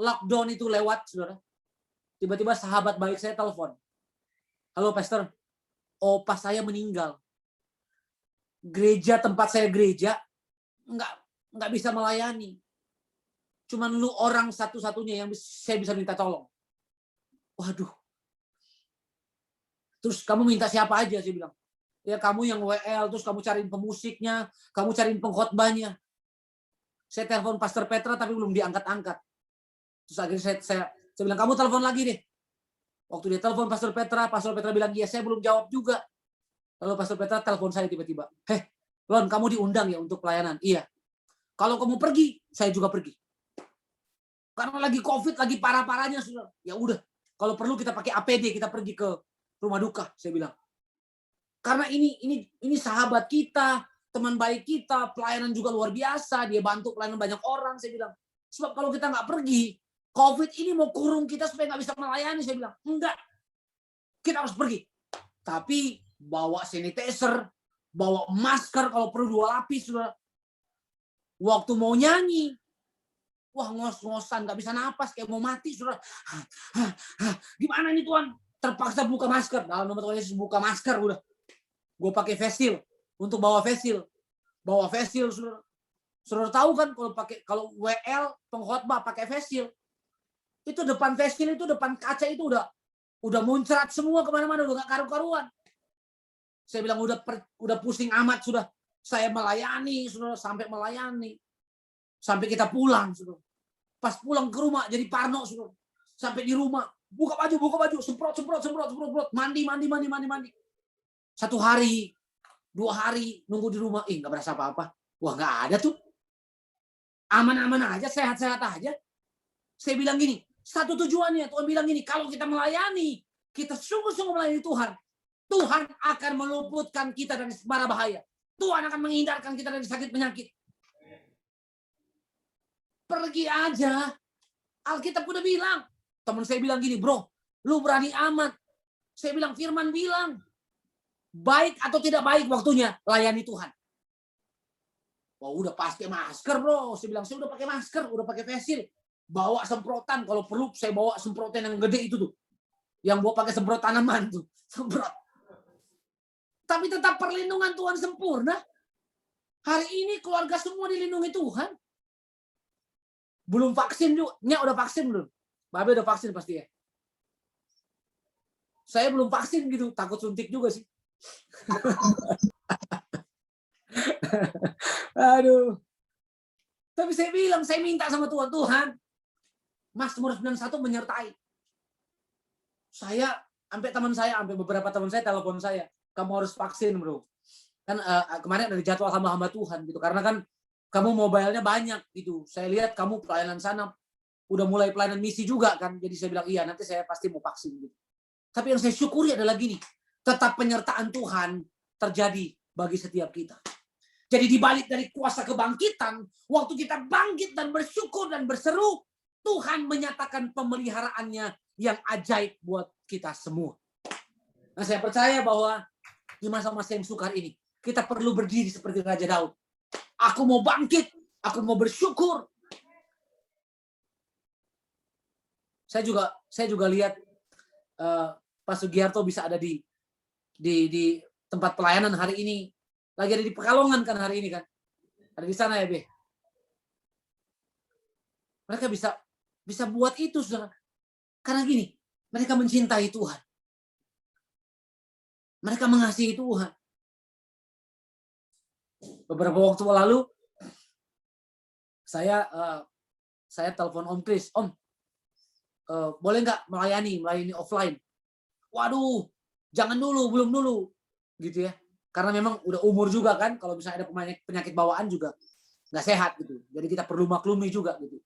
lockdown itu lewat, saudara, tiba-tiba sahabat baik saya telepon. Halo pastor, opa saya meninggal. Gereja tempat saya gereja nggak bisa melayani. Cuman lu orang satu-satunya yang saya bisa minta tolong. Waduh. Terus kamu minta siapa aja, saya bilang. Ya kamu yang WL, terus kamu cariin pemusiknya, kamu cariin pengkhotbahnya. Saya telepon Pastor Petra tapi belum diangkat-angkat. Terus akhirnya saya bilang, kamu telepon lagi deh. Waktu dia telepon Pastor Petra bilang, iya saya belum jawab juga. Lalu Pastor Petra telepon saya tiba-tiba. Lon, kamu diundang ya untuk pelayanan? Iya. Kalau kamu pergi, saya juga pergi. Karena lagi COVID, lagi parah-parahnya, saudara. Ya udah, kalau perlu kita pakai APD, kita pergi ke rumah duka, saya bilang. Karena ini sahabat kita, teman baik kita, pelayanan juga luar biasa, dia bantu pelayanan banyak orang, saya bilang. Sebab kalau kita nggak pergi, COVID ini mau kurung kita supaya nggak bisa melayani, saya bilang. Enggak, kita harus pergi. Tapi bawa sanitizer, bawa masker, kalau perlu 2 lapis, saudara. Waktu mau nyanyi, wah ngos-ngosan, nggak bisa napas, kayak mau mati, saudara. Gimana ini Tuhan? Terpaksa buka masker. Dalam nama Tuhan Yesus buka masker udah. Gue pakai face shield untuk bawa face shield. Bawa face shield, saudara. Saudara tahu kan kalau WL pengkhotbah pakai face shield. Itu depan face shield itu, depan kaca itu udah muncrat semua kemana-mana, udah nggak karu-karuan. Saya bilang udah pusing amat sudah. Saya melayani, saudara, sampai melayani. Sampai kita pulang, saudara. Pas pulang ke rumah jadi parno, saudara. Sampai di rumah, buka baju, semprot, mandi. 1 hari, 2 hari, nunggu di rumah, nggak berasa apa-apa. Wah, nggak ada tuh. Aman-aman aja, sehat-sehat aja. Saya bilang gini, satu tujuannya, Tuhan bilang gini, kalau kita melayani, kita sungguh-sungguh melayani Tuhan, Tuhan akan meluputkan kita dari mara bahaya. Tuhan akan menghindarkan kita dari sakit penyakit. Pergi aja. Alkitab udah bilang. Teman saya bilang gini, bro, lu berani amat. Saya bilang, Firman bilang. Baik atau tidak baik waktunya, layani Tuhan. Wah, udah pakai masker bro. Saya bilang, saya udah pakai masker, udah pakai face shield. Bawa semprotan, kalau perlu saya bawa semprotan yang gede itu tuh. Yang bawa pakai semprot tanaman tuh. Semprot. Tapi tetap perlindungan Tuhan sempurna. Hari ini keluarga semua dilindungi Tuhan. Belum vaksin juga. Nya udah vaksin belum? Babe udah vaksin pasti ya. Saya belum vaksin gitu, takut suntik juga sih. Aduh. Tapi saya bilang, saya minta sama Tuhan, Tuhan, Mazmur 91 menyertai. Saya, sampai beberapa teman saya telepon saya, kamu harus vaksin bro. Kan kemarin ada jadwal hamba-hamba Tuhan gitu, karena kan kamu mobile-nya banyak gitu. Saya lihat kamu pelayanan sana, udah mulai pelayanan misi juga kan. Jadi saya bilang, iya nanti saya pasti mau vaksin gitu. Tapi yang saya syukuri adalah gini, tetap penyertaan Tuhan terjadi bagi setiap kita. Jadi dibalik dari kuasa kebangkitan, waktu kita bangkit dan bersyukur dan berseru, Tuhan menyatakan pemeliharaannya yang ajaib buat kita semua. Nah, saya percaya bahwa di masa-masa yang sukar ini, kita perlu berdiri seperti Raja Daud. Aku mau bangkit, aku mau bersyukur. Saya juga lihat Pak Sugiarto bisa ada di tempat pelayanan hari ini. Lagi ada di Pekalongan kan hari ini kan. Ada di sana ya, Be. Mereka bisa buat itu, Saudara. Karena gini, mereka mencintai Tuhan. Mereka mengasihi Tuhan. Beberapa waktu lalu saya telepon Om Kris, Om, boleh nggak melayani offline? Waduh, jangan dulu, belum dulu, gitu ya. Karena memang udah umur juga kan, kalau misalnya ada penyakit bawaan juga nggak sehat gitu. Jadi kita perlu maklumi juga gitu.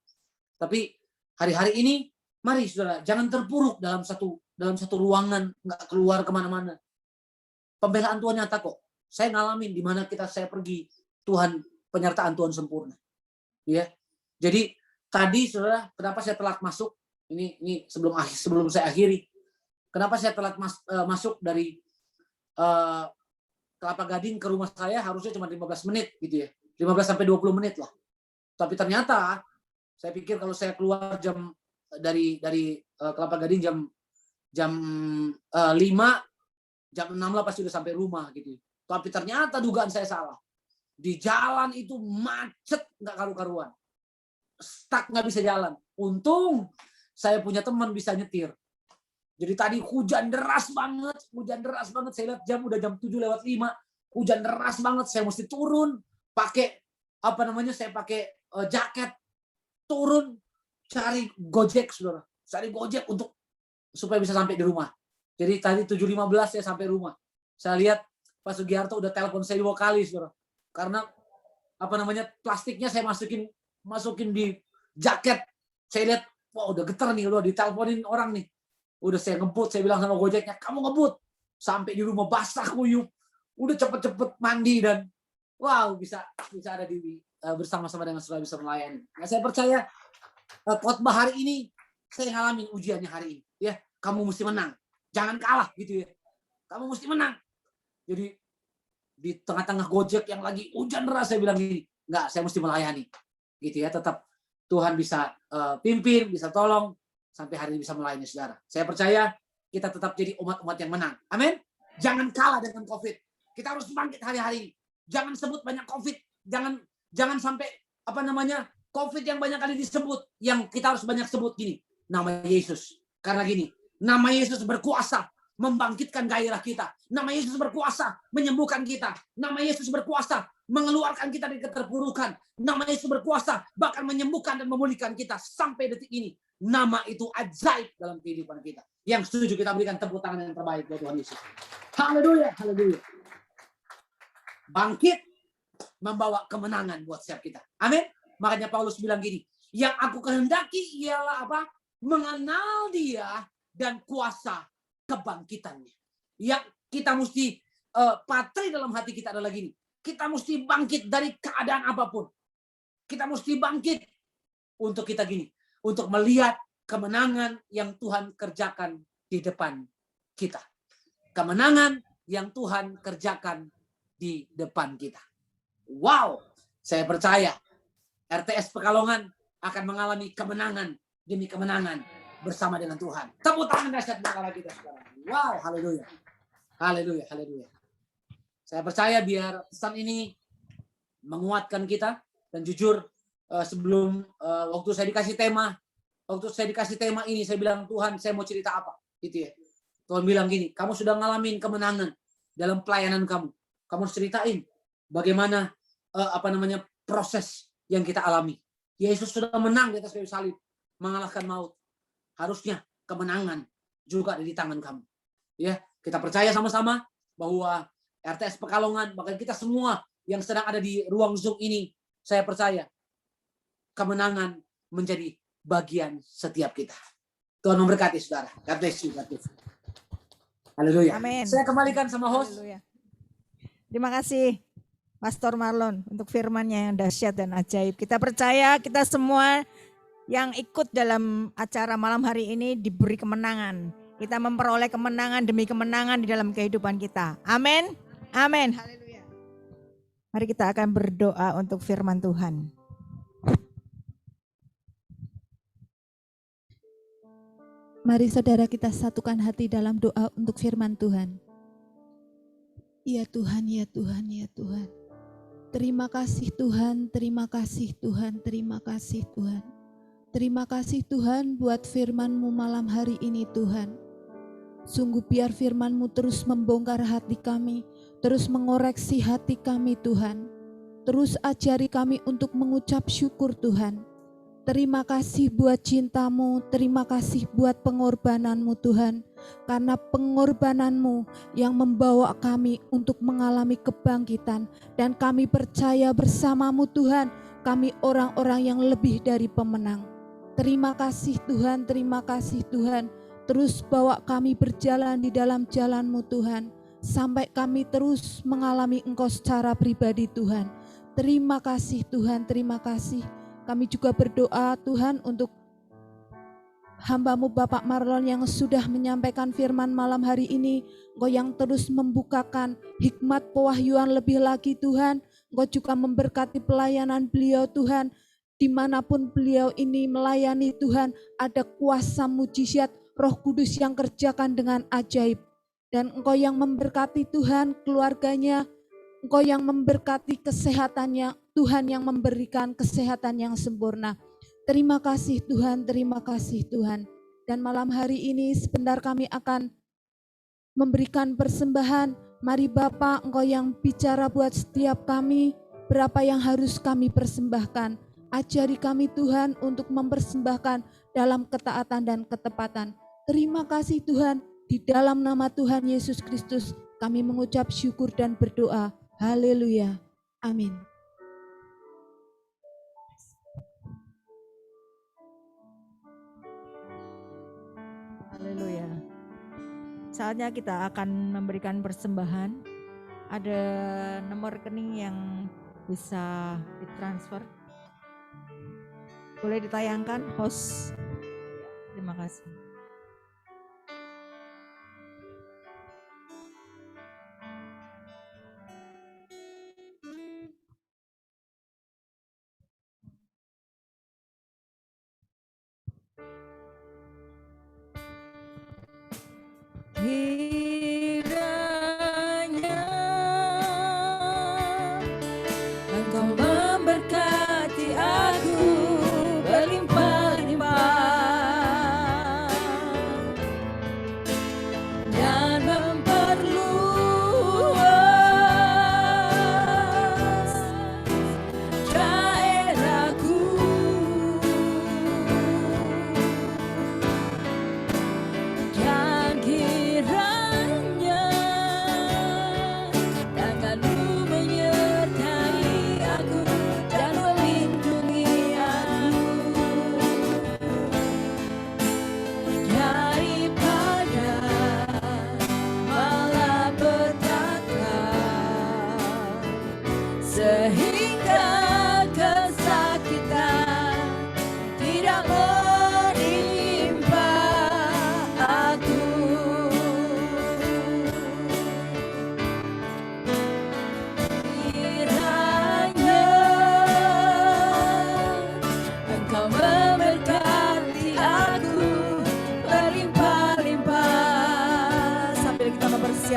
Tapi hari-hari ini, mari saudara, jangan terpuruk dalam satu ruangan, nggak keluar kemana-mana. Pembelaan Tuhan nyata kok. Saya ngalamin di mana saya pergi, Tuhan, penyertaan Tuhan sempurna. Ya, jadi tadi saudara, kenapa saya telat masuk? Ini sebelum saya akhiri. Kenapa saya telat masuk dari Kelapa Gading ke rumah saya harusnya cuma 15 menit gitu ya. 15 sampai 20 menit lah. Tapi ternyata saya pikir kalau saya keluar dari Kelapa Gading jam 5, jam 6 lah pasti udah sampai rumah gitu. Tapi ternyata dugaan saya salah. Di jalan itu macet nggak karu-karuan. Stuck nggak bisa jalan. Untung saya punya teman bisa nyetir. Jadi tadi hujan deras banget. Saya lihat udah jam 7:05. Hujan deras banget. Saya mesti turun pakai saya pakai jaket, turun cari Gojek, Saudara. Cari Gojek supaya bisa sampai di rumah. Jadi tadi 7:15 saya sampai rumah. Saya lihat Pak Sugiarto udah telepon saya 2 kali, Saudara. Karena plastiknya saya masukin di jaket. Saya lihat, wah udah getar nih, udah diteleponin orang nih. Udah saya ngebut, saya bilang sama Gojeknya, kamu ngebut. Sampai di rumah basah kuyup. Udah cepet-cepet mandi dan wow bisa ada bersama-sama dengan saudara bisa melayani. Nah, saya percaya khotbah hari ini saya ngalamin ujiannya hari ini. Ya, kamu mesti menang. Jangan kalah gitu ya. Kamu mesti menang. Jadi di tengah-tengah Gojek yang lagi hujan deras saya bilang gini, enggak, saya mesti melayani. Gitu ya, tetap Tuhan bisa pimpin, bisa tolong sampai hari ini bisa melayani saudara. Saya percaya kita tetap jadi umat-umat yang menang. Amin. Jangan kalah dengan COVID. Kita harus bangkit hari-hari ini. Jangan sebut banyak COVID. Jangan sampai COVID yang banyak kali disebut. Yang kita harus banyak sebut gini. Nama Yesus. Karena gini, nama Yesus berkuasa membangkitkan gairah kita. Nama Yesus berkuasa menyembuhkan kita. Nama Yesus berkuasa mengeluarkan kita dari keterpurukan. Nama Yesus berkuasa bahkan menyembuhkan dan memulihkan kita sampai detik ini. Nama itu ajaib dalam kehidupan kita. Yang setuju kita berikan tepuk tangan yang terbaik buat Tuhan Yesus. Haleluya, haleluya. Bangkit membawa kemenangan buat setiap kita. Amin. Makanya Paulus bilang gini, yang aku kehendaki ialah apa? Mengenal Dia dan kuasa kebangkitannya. Yang kita mesti patri dalam hati kita adalah gini. Kita mesti bangkit dari keadaan apapun. Kita mesti bangkit untuk kita gini. Untuk melihat kemenangan yang Tuhan kerjakan di depan kita. Kemenangan yang Tuhan kerjakan di depan kita. Wow, saya percaya RTS Pekalongan akan mengalami kemenangan demi kemenangan bersama dengan Tuhan. Tepuk tangan dahsyat buat kita sekarang. Wow, haleluya. Haleluya, haleluya. Saya percaya biar pesan ini menguatkan kita, dan jujur sebelum waktu saya dikasih tema ini, saya bilang, Tuhan, saya mau cerita apa? Gitu ya. Tuhan bilang gini, kamu sudah ngalamin kemenangan dalam pelayanan kamu. Kamu harus ceritain bagaimana proses yang kita alami. Yesus sudah menang di atas kayu salib, mengalahkan maut. Harusnya kemenangan juga ada di tangan kamu. Ya, kita percaya sama-sama bahwa RTS Pekalongan, bahkan kita semua yang sedang ada di ruang Zoom ini, saya percaya kemenangan menjadi bagian setiap kita. Tuhan memberkati saudara. God bless you. God bless you. Haleluya. Amin. Saya kembalikan sama host. Haleluya. Terima kasih Pastor Marlon untuk firman-Nya yang dahsyat dan ajaib. Kita percaya kita semua yang ikut dalam acara malam hari ini diberi kemenangan. Kita memperoleh kemenangan demi kemenangan di dalam kehidupan kita. Amin. Amin. Haleluya. Mari kita akan berdoa untuk firman Tuhan. Mari saudara kita satukan hati dalam doa untuk firman Tuhan. Ya Tuhan, ya Tuhan, ya Tuhan. Terima kasih Tuhan, terima kasih Tuhan, terima kasih Tuhan. Terima kasih Tuhan buat firman-Mu malam hari ini Tuhan. Sungguh biar firman-Mu terus membongkar hati kami, terus mengoreksi hati kami Tuhan. Terus ajari kami untuk mengucap syukur Tuhan. Terima kasih buat cinta-Mu, terima kasih buat pengorbanan-Mu Tuhan. Karena pengorbanan-Mu yang membawa kami untuk mengalami kebangkitan. Dan kami percaya bersama-Mu Tuhan, kami orang-orang yang lebih dari pemenang. Terima kasih Tuhan, terima kasih Tuhan. Terus bawa kami berjalan di dalam jalan-Mu Tuhan. Sampai kami terus mengalami Engkau secara pribadi Tuhan. Terima kasih Tuhan, terima kasih. Kami juga berdoa Tuhan untuk hamba-Mu Bapak Marlon yang sudah menyampaikan firman malam hari ini. Engkau yang terus membukakan hikmat pewahyuan lebih lagi Tuhan. Engkau juga memberkati pelayanan beliau Tuhan. Dimanapun beliau ini melayani Tuhan, ada kuasa mujizat Roh Kudus yang kerjakan dengan ajaib. Dan Engkau yang memberkati Tuhan keluarganya, Engkau yang memberkati kesehatannya, Tuhan yang memberikan kesehatan yang sempurna. Terima kasih Tuhan, terima kasih Tuhan. Dan malam hari ini sebentar kami akan memberikan persembahan. Mari Bapak, Engkau yang bicara buat setiap kami, berapa yang harus kami persembahkan. Ajari kami Tuhan untuk mempersembahkan dalam ketaatan dan ketepatan. Terima kasih Tuhan, di dalam nama Tuhan Yesus Kristus kami mengucap syukur dan berdoa. Haleluya. Amin. Haleluya. Saatnya kita akan memberikan persembahan. Ada nomor rekening yang bisa ditransfer. Boleh ditayangkan, host. Terima kasih. Kiranya Engkau memberkati aku berlimpah-limpah.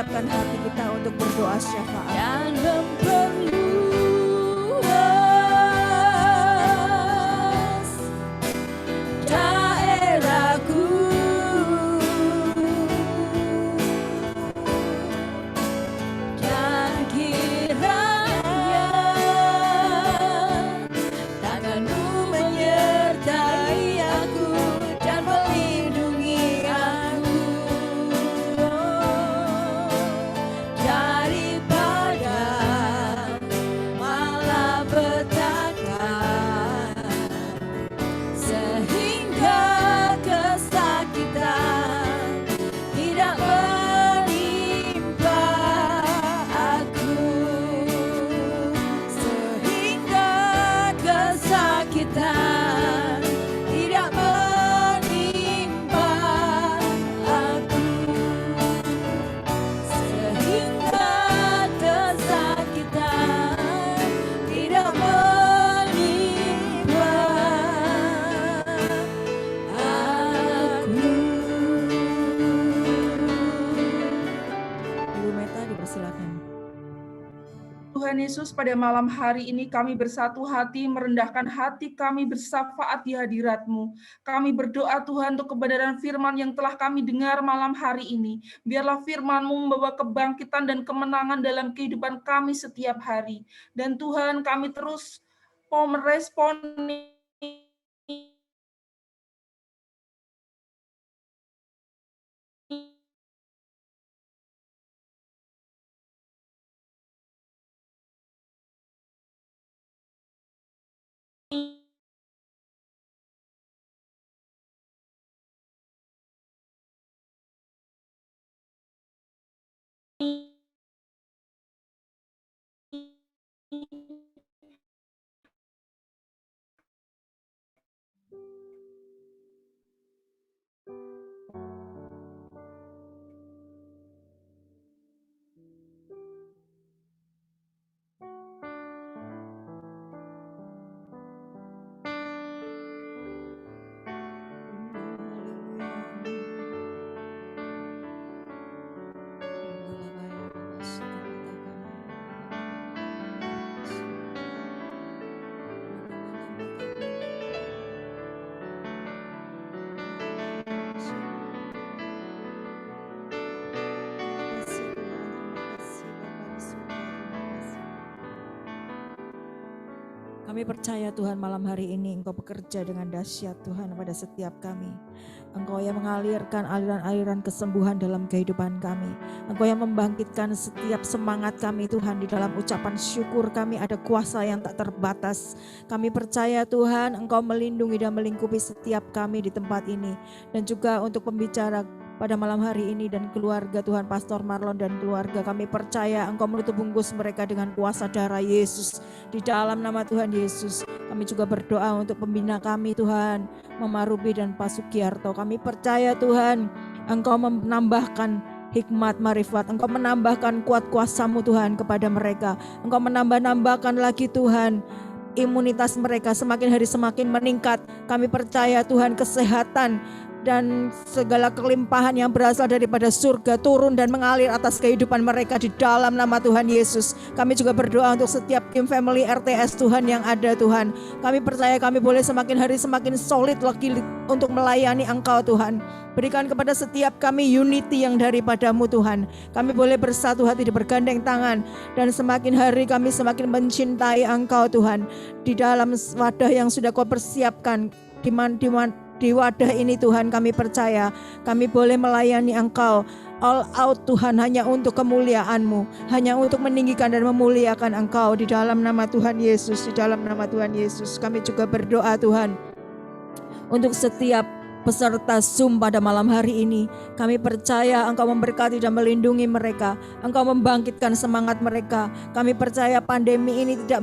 siapkan hati kita untuk berdoa syafaat. Dan memperluas daerahku, dan kiranya tanganmu menyertai aku dan melindungi aku daripada malapetaka, sehingga kesakitan tidak menimpa aku, sehingga kesakitan tidak menimpa aku, sehingga kesakitan tidak menimpa aku. Ibu Meta dipersilakan. Tuhan Yesus, pada malam hari ini kami bersatu hati, merendahkan hati kami bersyafaat di hadirat-Mu. Kami berdoa Tuhan untuk kebenaran firman yang telah kami dengar malam hari ini. Biarlah firman-Mu membawa kebangkitan dan kemenangan dalam kehidupan kami setiap hari. Dan Tuhan, kami terus mau merespon Kami percaya Tuhan malam hari ini Engkau bekerja dengan dahsyat Tuhan pada setiap kami. Engkau yang mengalirkan aliran-aliran kesembuhan dalam kehidupan kami. Engkau yang membangkitkan setiap semangat kami Tuhan. Di dalam ucapan syukur kami ada kuasa yang tak terbatas. Kami percaya Tuhan Engkau melindungi dan melingkupi setiap kami di tempat ini. Dan juga untuk pembicara pada malam hari ini dan keluarga Tuhan, Pastor Marlon dan keluarga, kami percaya Engkau menutup bungkus mereka dengan kuasa darah Yesus. Di dalam nama Tuhan Yesus, kami juga berdoa untuk pembina kami Tuhan, Mama Ruby dan Pak Sugiarto. Kami percaya Tuhan, Engkau menambahkan hikmat marifat, Engkau menambahkan kuat kuasa-Mu Tuhan kepada mereka. Engkau menambah-nambahkan lagi Tuhan, imunitas mereka semakin hari semakin meningkat. Kami percaya Tuhan kesehatan dan segala kelimpahan yang berasal daripada surga turun dan mengalir atas kehidupan mereka di dalam nama Tuhan Yesus. Kami juga berdoa untuk setiap tim family RTS Tuhan yang ada Tuhan. Kami percaya kami boleh semakin hari semakin solid lagi untuk melayani Engkau Tuhan. Berikan kepada setiap kami unity yang daripada-Mu Tuhan. Kami boleh bersatu hati dan bergandeng tangan. Dan semakin hari kami semakin mencintai Engkau Tuhan. Di dalam wadah yang sudah Kau persiapkan. Di wadah ini Tuhan kami percaya kami boleh melayani Engkau all out Tuhan, hanya untuk kemuliaan-Mu, hanya untuk meninggikan dan memuliakan Engkau di dalam nama Tuhan Yesus. Di dalam nama Tuhan Yesus kami juga berdoa Tuhan untuk setiap peserta Zoom pada malam hari ini. Kami percaya Engkau memberkati dan melindungi mereka. Engkau membangkitkan semangat mereka. Kami percaya pandemi ini tidak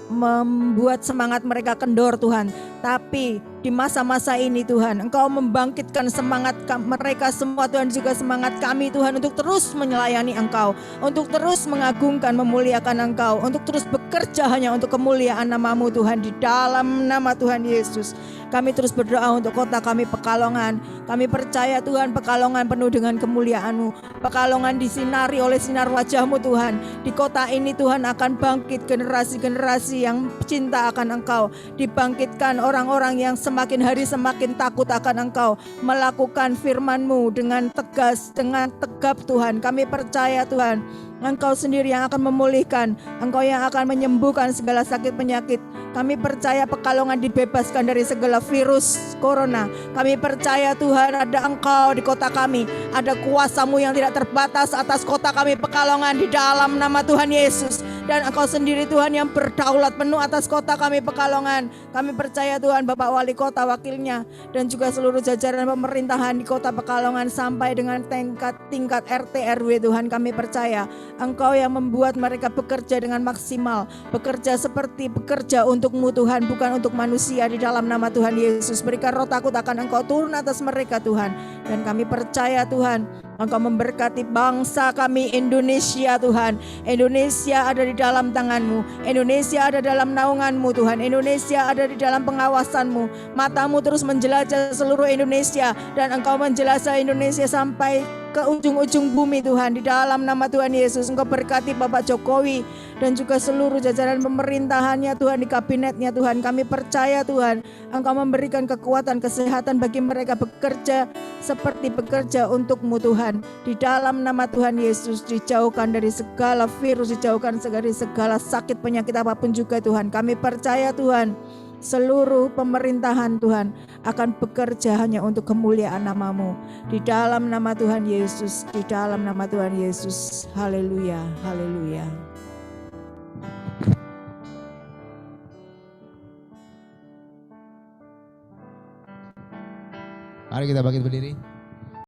membuat semangat mereka kendor Tuhan. Tapi di masa-masa ini Tuhan, Engkau membangkitkan semangat mereka semua Tuhan, juga semangat kami Tuhan untuk terus melayani Engkau, untuk terus mengagungkan, memuliakan Engkau, untuk terus bekerja hanya untuk kemuliaan nama-Mu Tuhan, di dalam nama Tuhan Yesus. Kami terus berdoa untuk kota kami Pekalongan. Kami percaya Tuhan Pekalongan penuh dengan kemuliaan-Mu. Pekalongan disinari oleh sinar wajah-Mu Tuhan. Di kota ini Tuhan akan bangkit generasi-generasi yang cinta akan Engkau. Dibangkitkan orang-orang yang semakin hari semakin takut akan Engkau. Melakukan firman-Mu dengan tegas, dengan tegap Tuhan. Kami percaya Tuhan, Engkau sendiri yang akan memulihkan, Engkau yang akan menyembuhkan segala sakit penyakit. Kami percaya Pekalongan dibebaskan dari segala virus corona. Kami percaya Tuhan ada Engkau di kota kami. Ada kuasa-Mu yang tidak terbatas atas kota kami Pekalongan di dalam nama Tuhan Yesus. Dan Engkau sendiri Tuhan yang berdaulat penuh atas kota kami Pekalongan. Kami percaya Tuhan Bapak Wali Kota wakilnya dan juga seluruh jajaran pemerintahan di kota Pekalongan sampai dengan tingkat RT RW Tuhan, kami percaya Engkau yang membuat mereka bekerja dengan maksimal, bekerja seperti bekerja untuk-Mu Tuhan, bukan untuk manusia. Di dalam nama Tuhan Yesus, berikan roh takut akan Engkau turun atas mereka Tuhan. Dan kami percaya Tuhan, Engkau memberkati bangsa kami Indonesia Tuhan. Indonesia ada di dalam tangan-Mu, Indonesia ada dalam naungan-Mu Tuhan, Indonesia ada di dalam pengawasan-Mu. Mata-Mu terus menjelajah seluruh Indonesia dan Engkau menjelajah Indonesia sampai ke ujung-ujung bumi Tuhan. Di dalam nama Tuhan Yesus, Engkau berkati Bapak Jokowi dan juga seluruh jajaran pemerintahannya Tuhan, di kabinetnya Tuhan. Kami percaya Tuhan, Engkau memberikan kekuatan, kesehatan bagi mereka bekerja seperti bekerja untuk-Mu Tuhan. Di dalam nama Tuhan Yesus, dijauhkan dari segala virus, dijauhkan dari segala sakit penyakit apapun juga Tuhan. Kami percaya Tuhan, seluruh pemerintahan Tuhan akan bekerja hanya untuk kemuliaan nama-Mu. Di dalam nama Tuhan Yesus, di dalam nama Tuhan Yesus. Haleluya, haleluya. Mari kita bangkit berdiri.